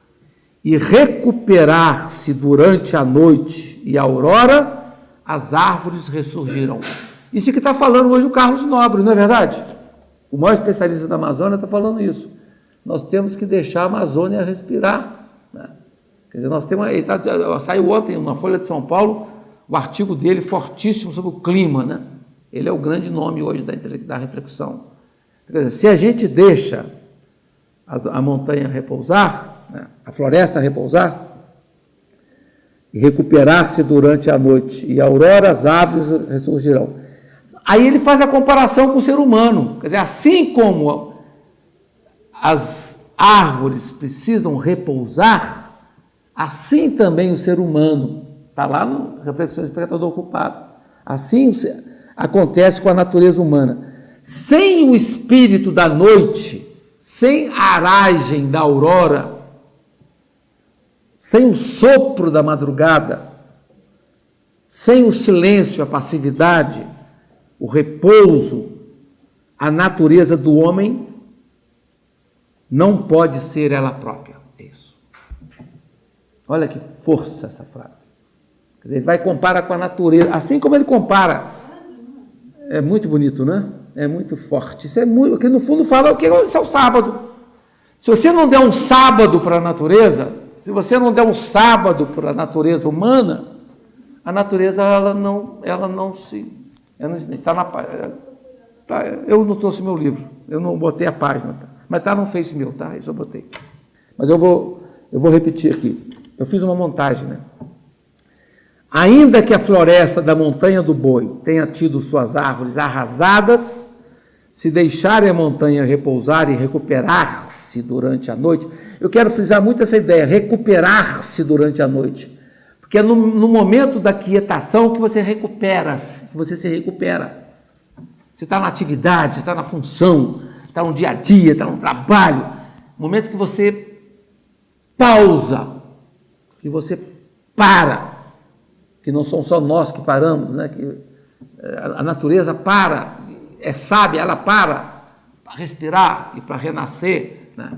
e recuperar-se durante a noite e a aurora, as árvores ressurgirão. Isso que está falando hoje o Carlos Nobre, não é verdade? O maior especialista da Amazônia está falando isso. Nós temos que deixar a Amazônia respirar. Né? Quer dizer, nós temos. Saiu ontem na Folha de São Paulo o artigo dele fortíssimo sobre o clima. Né? Ele é o grande nome hoje da reflexão. Quer dizer, se a gente deixa a montanha repousar, né? A floresta repousar, e recuperar-se durante a noite e a aurora, as árvores ressurgirão. Aí ele faz a comparação com o ser humano. Quer dizer, assim como as árvores precisam repousar, assim também o ser humano. Está lá no Reflexões do Espectador Ocupado. Assim acontece com a natureza humana. Sem o espírito da noite, sem a aragem da aurora, sem o sopro da madrugada, sem o silêncio, a passividade, o repouso, a natureza do homem não pode ser ela própria. É isso. Olha que força essa frase. Quer dizer, ele vai comparar com a natureza, assim como ele compara. É muito bonito, né? É muito forte. Isso é muito, porque no fundo fala que isso é o sábado. Se você não der um sábado para a natureza, se você não der um sábado para a natureza humana, a natureza ela não se está na página. Eu não trouxe meu livro, eu não botei a página, tá? Mas está no Face meu, tá? Isso eu botei. Mas eu vou repetir aqui. Eu fiz uma montagem, né? Ainda que a floresta da Montanha do Boi tenha tido suas árvores arrasadas, se deixarem a montanha repousar e recuperar-se durante a noite, eu quero frisar muito essa ideia, recuperar-se durante a noite, porque é no momento da quietação que você recupera, que você se recupera. Você está na atividade, você está na função, está no dia a dia, está no trabalho, momento que você pausa, que você para, que não são só nós que paramos, né? Que a natureza para, é sábia, ela para respirar e para renascer, né?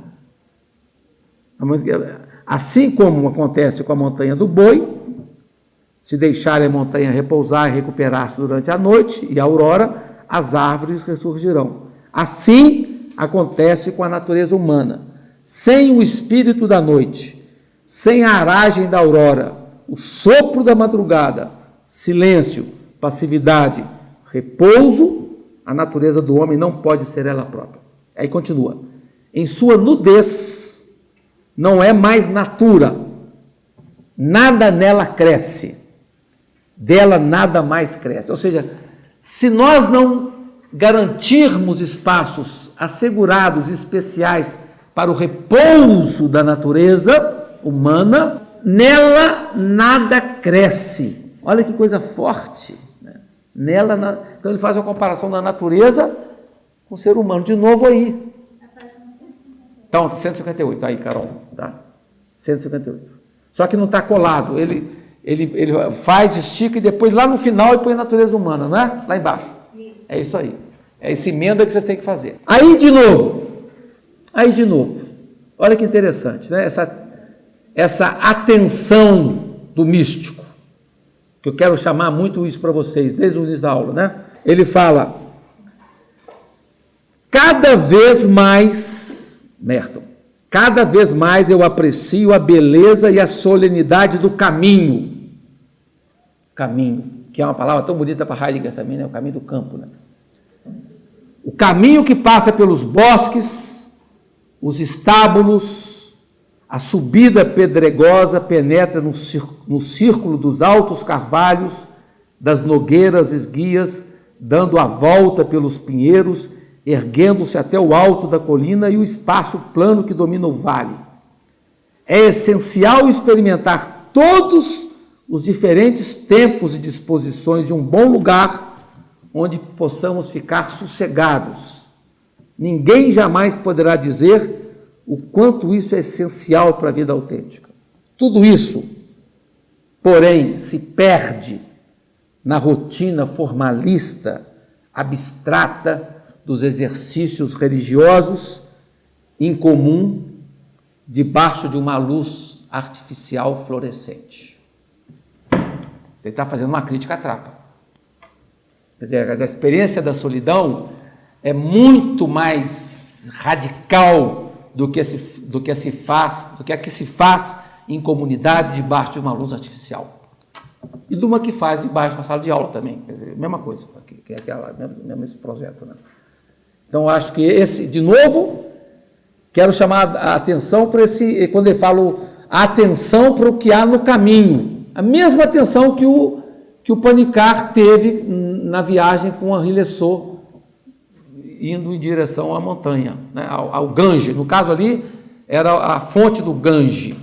Assim como acontece com a Montanha do Boi, se deixarem a montanha repousar e recuperar-se durante a noite e a aurora, as árvores ressurgirão. Assim acontece com a natureza humana. Sem o espírito da noite, sem a aragem da aurora, o sopro da madrugada, silêncio, passividade, repouso, a natureza do homem não pode ser ela própria. Aí continua. Em sua nudez, não é mais natura, nada nela cresce, dela nada mais cresce. Ou seja, se nós não garantirmos espaços assegurados, especiais, para o repouso da natureza humana, nela nada cresce. Olha que coisa forte. Né? Então ele faz uma comparação da natureza com o ser humano. De novo aí. Então, 158, aí, Carol. Tá? 158. Só que não está colado. Ele faz, estica e depois lá no final ele põe a natureza humana, não é? Lá embaixo. É isso aí. É essa emenda que vocês têm que fazer. Aí de novo. Olha que interessante, né? Essa atenção do místico, que eu quero chamar muito isso para vocês, desde o início da aula, né? Ele fala, cada vez mais, Merton, cada vez mais eu aprecio a beleza e a solenidade do caminho. Caminho, que é uma palavra tão bonita para Heidegger também, né? O caminho do campo, né? O caminho que passa pelos bosques, os estábulos, a subida pedregosa penetra no círculo dos altos carvalhos, das nogueiras esguias, dando a volta pelos pinheiros, erguendo-se até o alto da colina e o espaço plano que domina o vale. É essencial experimentar todos os diferentes tempos e disposições de um bom lugar onde possamos ficar sossegados, ninguém jamais poderá dizer o quanto isso é essencial para a vida autêntica. Tudo isso, porém, se perde na rotina formalista, abstrata dos exercícios religiosos em comum, debaixo de uma luz artificial fluorescente. Ele está fazendo uma crítica à trapa. Quer dizer, a experiência da solidão é muito mais radical do que se faz em comunidade debaixo de uma luz artificial. E de uma que faz debaixo de uma sala de aula também. Quer dizer, mesma coisa, que é mesmo esse projeto, né? Então, acho que esse, de novo, quero chamar a atenção para esse, quando eu falo a atenção para o que há no caminho. A mesma atenção que o Panikkar teve na viagem com Henri Lessot, indo em direção à montanha, né, ao Gange. No caso ali, era a fonte do Gange.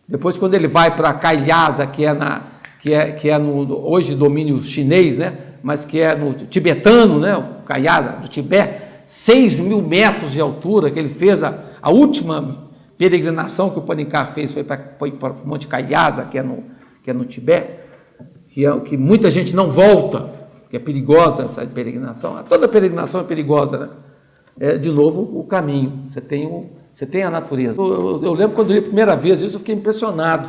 Depois, quando ele vai para Kailasa, que é no hoje domínio chinês, né, mas que é no tibetano, né, o Kailasa, do Tibete, 6.000 metros de altura, que ele fez a última peregrinação que o Panikkar fez, foi para o Monte Kailasa, que é no Tibete, que muita gente não volta, que é perigosa essa peregrinação. Toda peregrinação é perigosa, né? É, de novo, o caminho. Você tem a natureza. Eu lembro quando eu li a primeira vez isso, eu fiquei impressionado.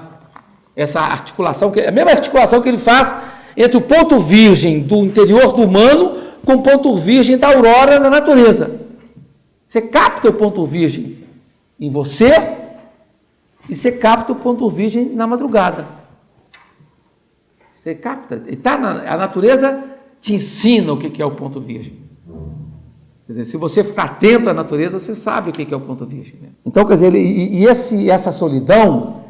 Essa articulação, a mesma articulação que ele faz entre o ponto virgem do interior do humano com o ponto virgem da aurora na natureza. Você capta o ponto virgem em você e você capta o ponto virgem na madrugada. Você capta. A natureza te ensina o que é o ponto virgem. Quer dizer, se você ficar atento à natureza, você sabe o que é o ponto virgem. Né? Então, quer dizer, essa solidão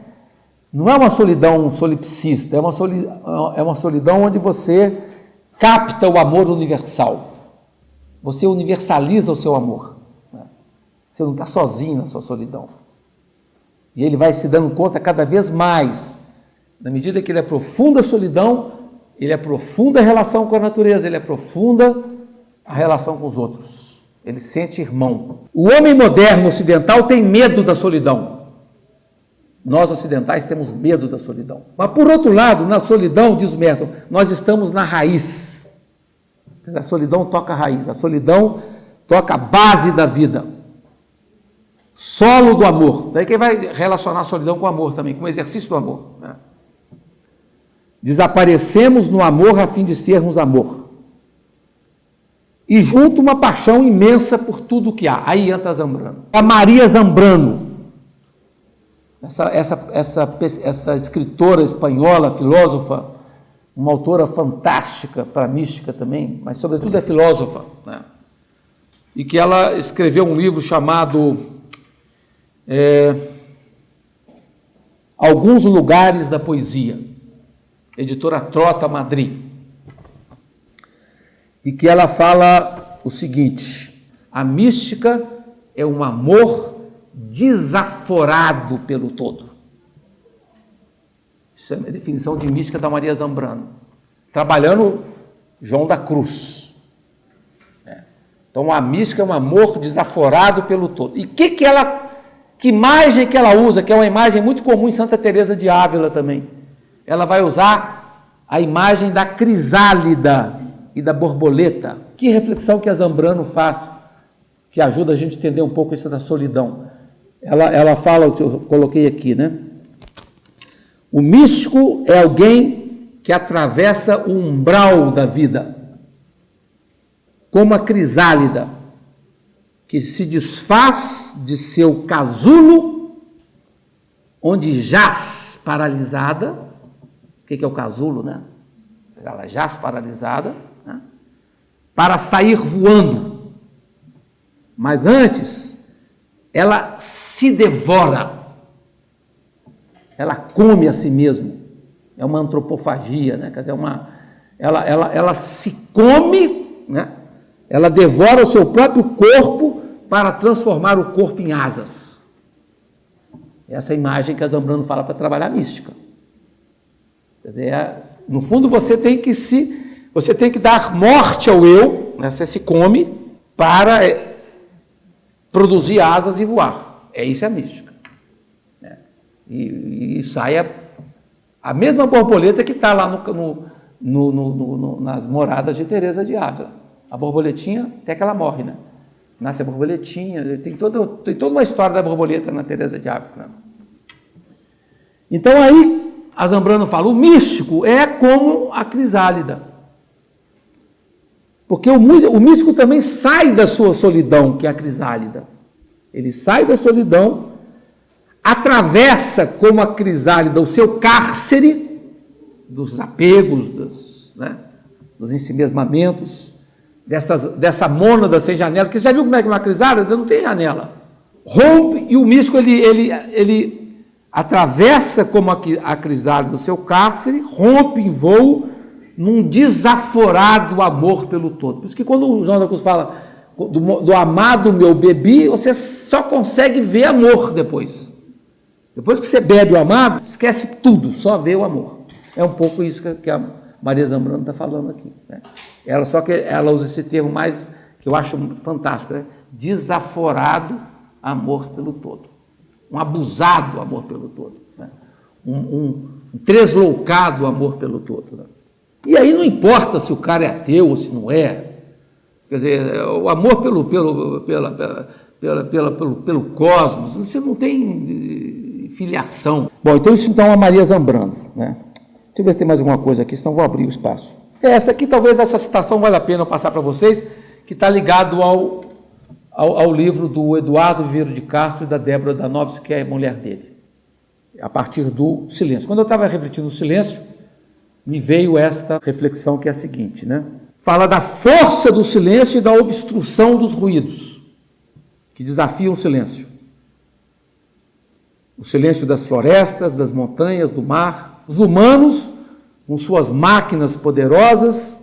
não é uma solidão solipsista, é uma solidão onde você capta o amor universal. Você universaliza o seu amor. Né? Você não está sozinho na sua solidão. E ele vai se dando conta cada vez mais, na medida que ele aprofunda a solidão, ele aprofunda a relação com a natureza, ele aprofunda a relação com os outros. Ele sente irmão. O homem moderno ocidental tem medo da solidão. Nós ocidentais temos medo da solidão. Mas, por outro lado, na solidão, diz o Merton, nós estamos na raiz. A solidão toca a raiz, a solidão toca a base da vida. Solo do amor. Daí quem vai relacionar a solidão com o amor também, com o exercício do amor. Né? Desaparecemos no amor a fim de sermos amor. E junto uma paixão imensa por tudo que há. Aí entra Zambrano. A Maria Zambrano, essa escritora espanhola, filósofa, uma autora fantástica para a mística também, mas sobretudo é filósofa, né? E que ela escreveu um livro chamado Alguns Lugares da Poesia, editora Trota, Madrid, e que ela fala o seguinte: a mística é um amor desaforado pelo todo. Isso é a definição de mística da Maria Zambrano, trabalhando João da Cruz. Então a mística é um amor desaforado pelo todo. E que imagem que ela usa, que é uma imagem muito comum em Santa Teresa de Ávila também. Ela vai usar a imagem da crisálida e da borboleta. Que reflexão que a Zambrano faz, que ajuda a gente a entender um pouco isso da solidão. Ela fala, eu coloquei aqui, né? O místico é alguém que atravessa o umbral da vida, como a crisálida, que se desfaz de seu casulo, onde jaz paralisada. O que é o casulo, né? Ela jaz paralisada, né? Para sair voando. Mas antes, ela se devora. Ela come a si mesma. É uma antropofagia, né? Quer dizer, ela se come, né? Ela devora o seu próprio corpo para transformar o corpo em asas. Essa é a imagem que a Zambrano fala para trabalhar a mística. Quer dizer, no fundo você tem que dar morte ao eu, né? Você se come para produzir asas e voar. Isso é a mística. Né? E sai a mesma borboleta que está lá nas moradas de Teresa de Ávila. A borboletinha, até que ela morre, né? Nasce a borboletinha, tem toda uma história da borboleta na Teresa de Ávila. Né? Então aí, a Zambrano fala, o místico é como a crisálida. Porque o místico também sai da sua solidão, que é a crisálida. Ele sai da solidão, atravessa como a crisálida o seu cárcere dos apegos, dos ensimesmamentos, dessa mônada sem janela, que você já viu como é que uma crisálida não tem janela. Rompe, e o místico ele atravessa como a crisálida o seu cárcere, rompe em voo num desaforado amor pelo todo. Por isso que quando o João da Cruz fala do amado meu bebi, você só consegue ver amor depois. Depois que você bebe o amado, esquece tudo, só vê o amor. É um pouco isso que a Maria Zambrano está falando aqui. Né? Só que ela usa esse termo mais, que eu acho fantástico, né? Desaforado amor pelo todo. Um abusado amor pelo todo. Né? Um tresloucado amor pelo todo. Né? E aí não importa se o cara é ateu ou se não é. Quer dizer, o amor pelo cosmos, você não tem filiação. Bom, então isso então é a Maria Zambrano. Né? Deixa eu ver se tem mais alguma coisa aqui, senão vou abrir o espaço. Essa aqui, talvez essa citação vale a pena eu passar para vocês, que está ligado ao livro do Eduardo Viveiro de Castro e da Débora Danovski, que é a mulher dele, a partir do silêncio. Quando eu estava refletindo no silêncio, me veio esta reflexão que é a seguinte, né? Fala da força do silêncio e da obstrução dos ruídos, que desafiam o silêncio. O silêncio das florestas, das montanhas, do mar. Os humanos, com suas máquinas poderosas,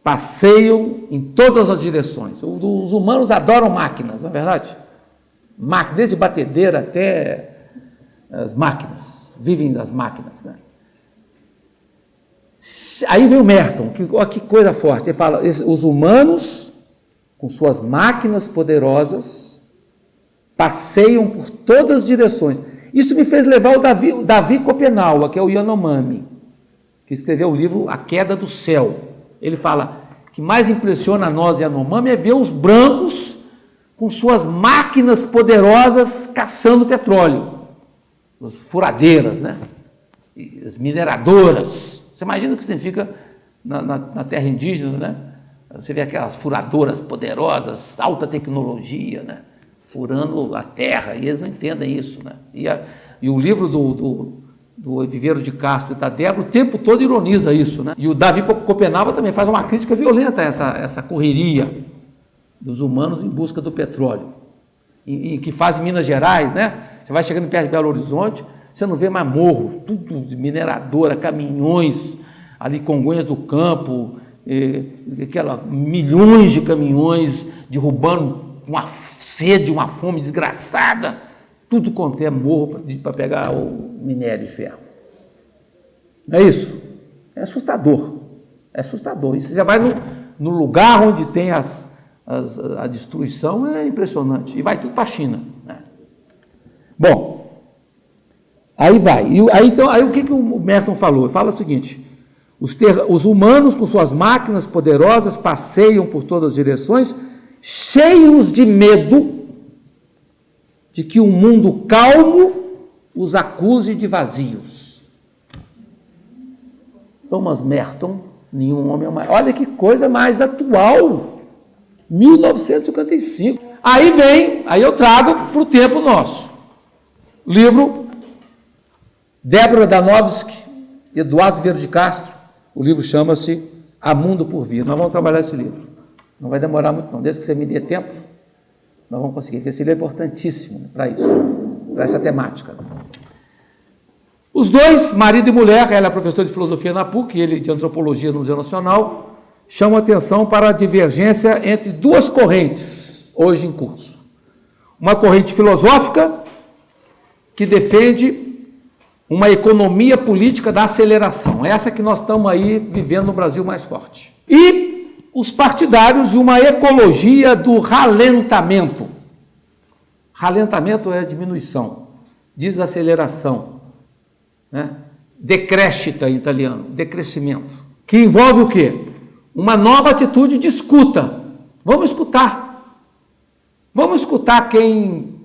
passeiam em todas as direções. Os humanos adoram máquinas, não é verdade? Desde batedeira até as máquinas, vivem das máquinas. Né? Aí vem o Merton, que coisa forte, ele fala, os humanos, com suas máquinas poderosas, passeiam por todas as direções. Isso me fez levar o Davi Copenaua, que é o Yanomami, que escreveu o livro A Queda do Céu. Ele fala que mais impressiona a nós Yanomami é ver os brancos com suas máquinas poderosas caçando petróleo, as furadeiras, né? As mineradoras. Você imagina o que significa na terra indígena, né? Você vê aquelas furadoras poderosas, alta tecnologia, né? Furando a terra, e eles não entendem isso, né? E o livro do Viveiro de Castro e da Débora, o tempo todo ironiza isso, né? E o Davi Copenaua também faz uma crítica violenta a essa correria dos humanos em busca do petróleo, e que faz em Minas Gerais, né? Você vai chegando perto de Belo Horizonte, você não vê mais morro, tudo de mineradora, caminhões, ali Congonhas do Campo, milhões de caminhões derrubando uma sede, uma fome desgraçada, tudo quanto é morro para pegar o minério de ferro. Não é isso? É assustador. É assustador. E você já vai no lugar onde tem a destruição, é impressionante. E vai tudo para a China. Né? Bom, aí vai. Aí o que o Merton falou? Ele fala o seguinte: os humanos, com suas máquinas poderosas, passeiam por todas as direções, cheios de medo de que um mundo calmo os acuse de vazios. Thomas Merton, Nenhum Homem é mais. Olha que coisa mais atual, 1955. Aí eu trago para o tempo nosso. Livro Débora Danovski, Eduardo Viveiro de Castro. O livro chama-se A Mundo por Vir. Nós vamos trabalhar esse livro. Não vai demorar muito não, desde que você me dê tempo, nós vamos conseguir, porque esse livro é importantíssimo para isso, para essa temática. Os dois, marido e mulher, ela é professora de filosofia na PUC, ele de antropologia no Museu Nacional, chamam atenção para a divergência entre duas correntes, hoje em curso. Uma corrente filosófica, que defende uma economia política da aceleração, essa que nós estamos aí vivendo no Brasil mais forte. E os partidários de uma ecologia do ralentamento, Ralentamento é diminuição, desaceleração, né? Decrescita em italiano, decrescimento, que envolve o quê? Uma nova atitude de escuta. Vamos escutar. Vamos escutar quem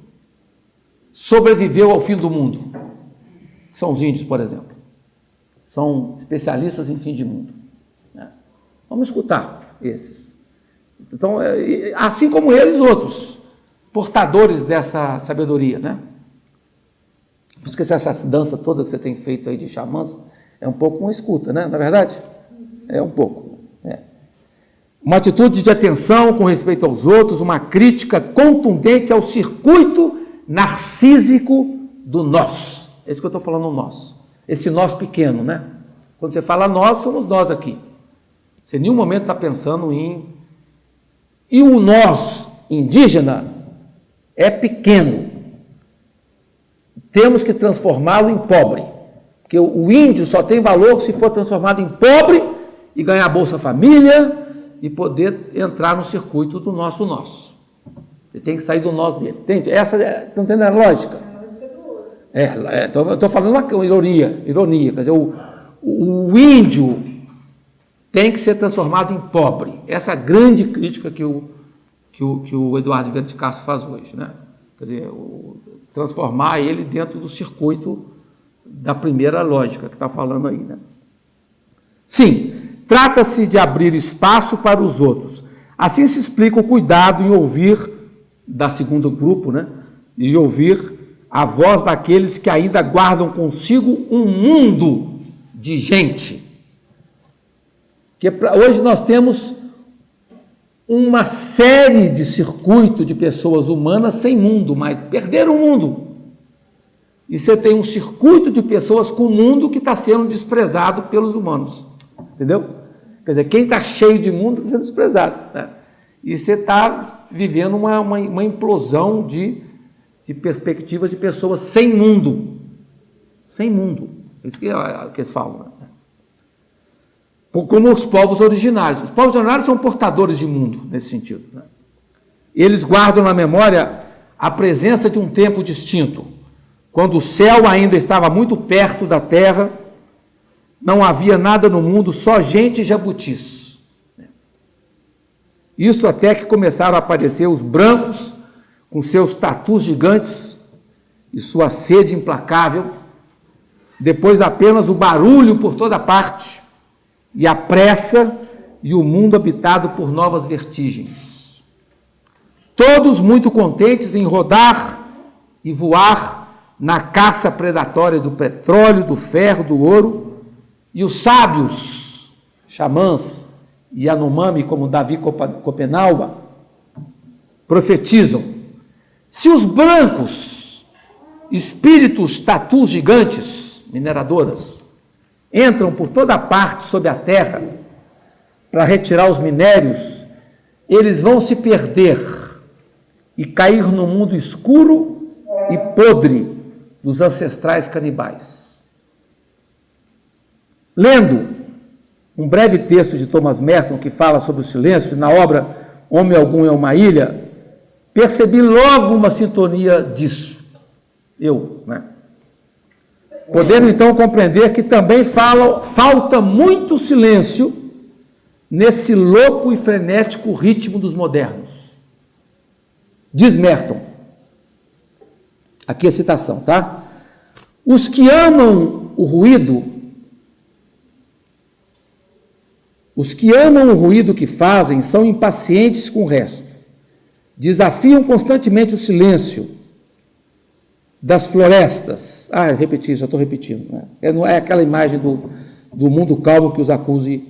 sobreviveu ao fim do mundo. São os índios, por exemplo. São especialistas em fim de mundo. Né? Vamos escutar esses. Então, assim como eles, outros, portadores dessa sabedoria, né? Por isso que essa dança toda que você tem feito aí de xamãs é um pouco uma escuta, né? Na verdade, é um pouco. Uma atitude de atenção com respeito aos outros, uma crítica contundente ao circuito narcísico do nós. É isso que eu estou falando, nós. Esse nós pequeno, né? Quando você fala nós, somos nós aqui. Você em nenhum momento está pensando em... E o nós indígena é pequeno. Temos que transformá-lo em pobre. Porque o índio só tem valor se for transformado em pobre e ganhar Bolsa Família e poder entrar no circuito do nosso nós. Você tem que sair do nós dele. Entende? Essa, você não entende a lógica? Estou falando uma ironia. Quer dizer, o índio tem que ser transformado em pobre. Essa é a grande crítica que o Eduardo Vieira de Castro faz hoje, né? Quer dizer, transformar ele dentro do circuito da primeira lógica que está falando aí, né? Sim, trata-se de abrir espaço para os outros. Assim se explica o cuidado em ouvir, da segundo grupo, né? E ouvir a voz daqueles que ainda guardam consigo um mundo de gente. Que hoje nós temos uma série de circuitos de pessoas humanas sem mundo, mas perderam o mundo. E você tem um circuito de pessoas com mundo que está sendo desprezado pelos humanos. Entendeu? Quer dizer, quem está cheio de mundo está sendo desprezado. Né? E você está vivendo uma implosão de perspectivas de pessoas sem mundo. Sem mundo. É isso que eles falam. Né? Como os povos originários. Os povos originários são portadores de mundo, nesse sentido. Né? Eles guardam na memória a presença de um tempo distinto, quando o céu ainda estava muito perto da terra, não havia nada no mundo, só gente e jabutis. Isso até que começaram a aparecer os brancos, com seus tatus gigantes e sua sede implacável, depois apenas o barulho por toda parte, e a pressa e o mundo habitado por novas vertigens. Todos muito contentes em rodar e voar na caça predatória do petróleo, do ferro, do ouro, e os sábios, xamãs e Yanomami, como Davi Copenhaua, profetizam: se os brancos, espíritos tatus gigantes, mineradoras, entram por toda parte sob a terra para retirar os minérios, eles vão se perder e cair no mundo escuro e podre dos ancestrais canibais. Lendo um breve texto de Thomas Merton que fala sobre o silêncio, na obra Homem Algum é uma Ilha, percebi logo uma sintonia disso. Né? Podendo então compreender que também falta muito silêncio nesse louco e frenético ritmo dos modernos. Diz Merton, aqui a citação, tá? Os que amam o ruído que fazem são impacientes com o resto, desafiam constantemente o silêncio das florestas. Repeti, já estou repetindo. Né? Não é aquela imagem do mundo calmo que os acuse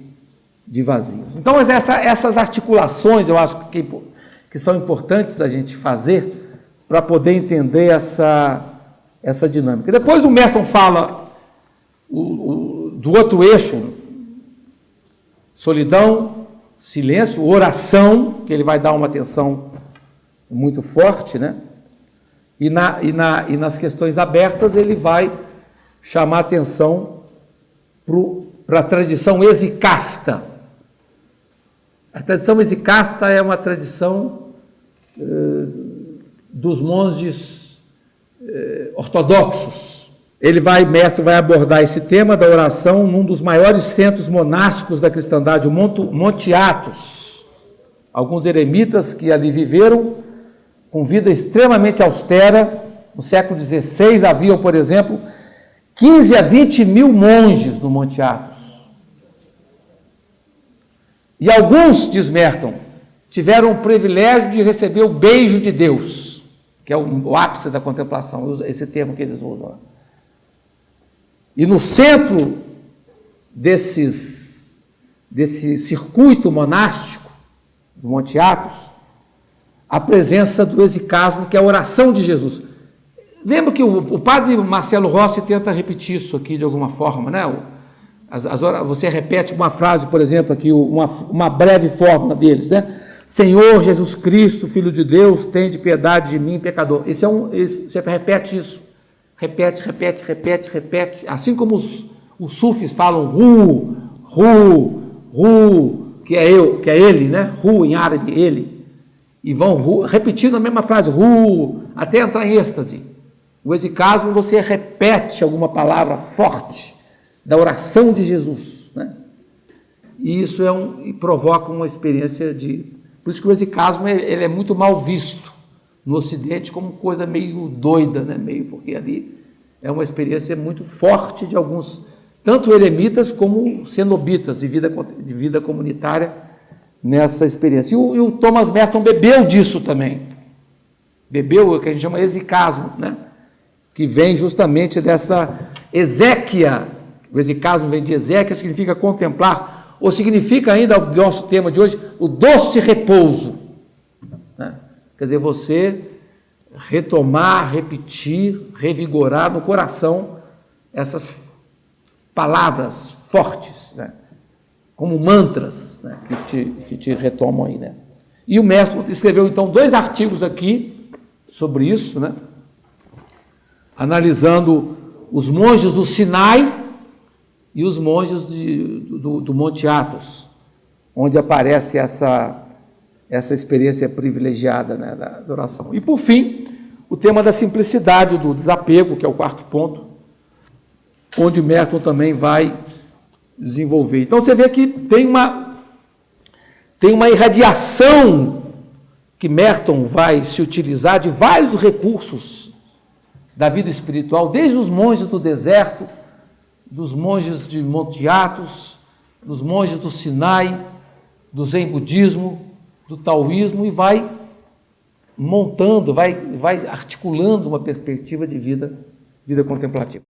de vazio. Então, essas articulações, eu acho que são importantes a gente fazer para poder entender essa dinâmica. Depois o Merton fala do outro eixo, solidão, silêncio, oração, que ele vai dar uma atenção muito forte, né? E nas questões abertas ele vai chamar atenção para a tradição exicasta. A tradição exicasta é uma tradição dos monges ortodoxos. Merton vai abordar esse tema da oração num dos maiores centros monásticos da cristandade, o Monte Athos. Alguns eremitas que ali viveram, com vida extremamente austera. No século XVI haviam, por exemplo, 15 a 20 mil monges no Monte Athos. E alguns, diz Merton, tiveram o privilégio de receber o beijo de Deus, que é o ápice da contemplação, esse termo que eles usam. E no centro desse circuito monástico do Monte Athos, a presença do exicasmo, que é a oração de Jesus. Lembra que o padre Marcelo Rossi tenta repetir isso aqui de alguma forma, né? Você repete uma frase, por exemplo, aqui, uma breve fórmula deles, né? Senhor Jesus Cristo, Filho de Deus, tende piedade de mim, pecador. Você repete isso. Repete. Assim como os sufis falam que é ele, né? Em árabe, ele. E vão repetindo a mesma frase, até entrar em êxtase. O exicasmo, você repete alguma palavra forte da oração de Jesus, né? E isso provoca uma experiência Por isso que o exicasmo ele é muito mal visto no Ocidente como coisa meio doida, né? Porque ali é uma experiência muito forte de alguns, tanto eremitas como cenobitas de vida comunitária nessa experiência. E o Thomas Merton bebeu disso também. Bebeu o que a gente chama exicasmo, né? Que vem justamente dessa exéquia. O exicasmo vem de exéquia, significa contemplar, ou significa ainda, o nosso tema de hoje, o doce repouso. Né? Quer dizer, você retomar, repetir, revigorar no coração essas palavras fortes, né? Como mantras, né? que te retomam aí. Né? E o Merton escreveu, então, 2 artigos aqui sobre isso, né? Analisando os monges do Sinai e os monges do Monte Athos, onde aparece essa experiência privilegiada, né, da oração. E, por fim, o tema da simplicidade, do desapego, que é o 4º ponto, onde Merton também vai desenvolver. Então, você vê que tem uma irradiação que Merton vai se utilizar de vários recursos da vida espiritual, desde os monges do deserto, dos monges de Monte Athos, dos monges do Sinai, do Zen budismo, do taoísmo, e vai montando, vai articulando uma perspectiva de vida contemplativa.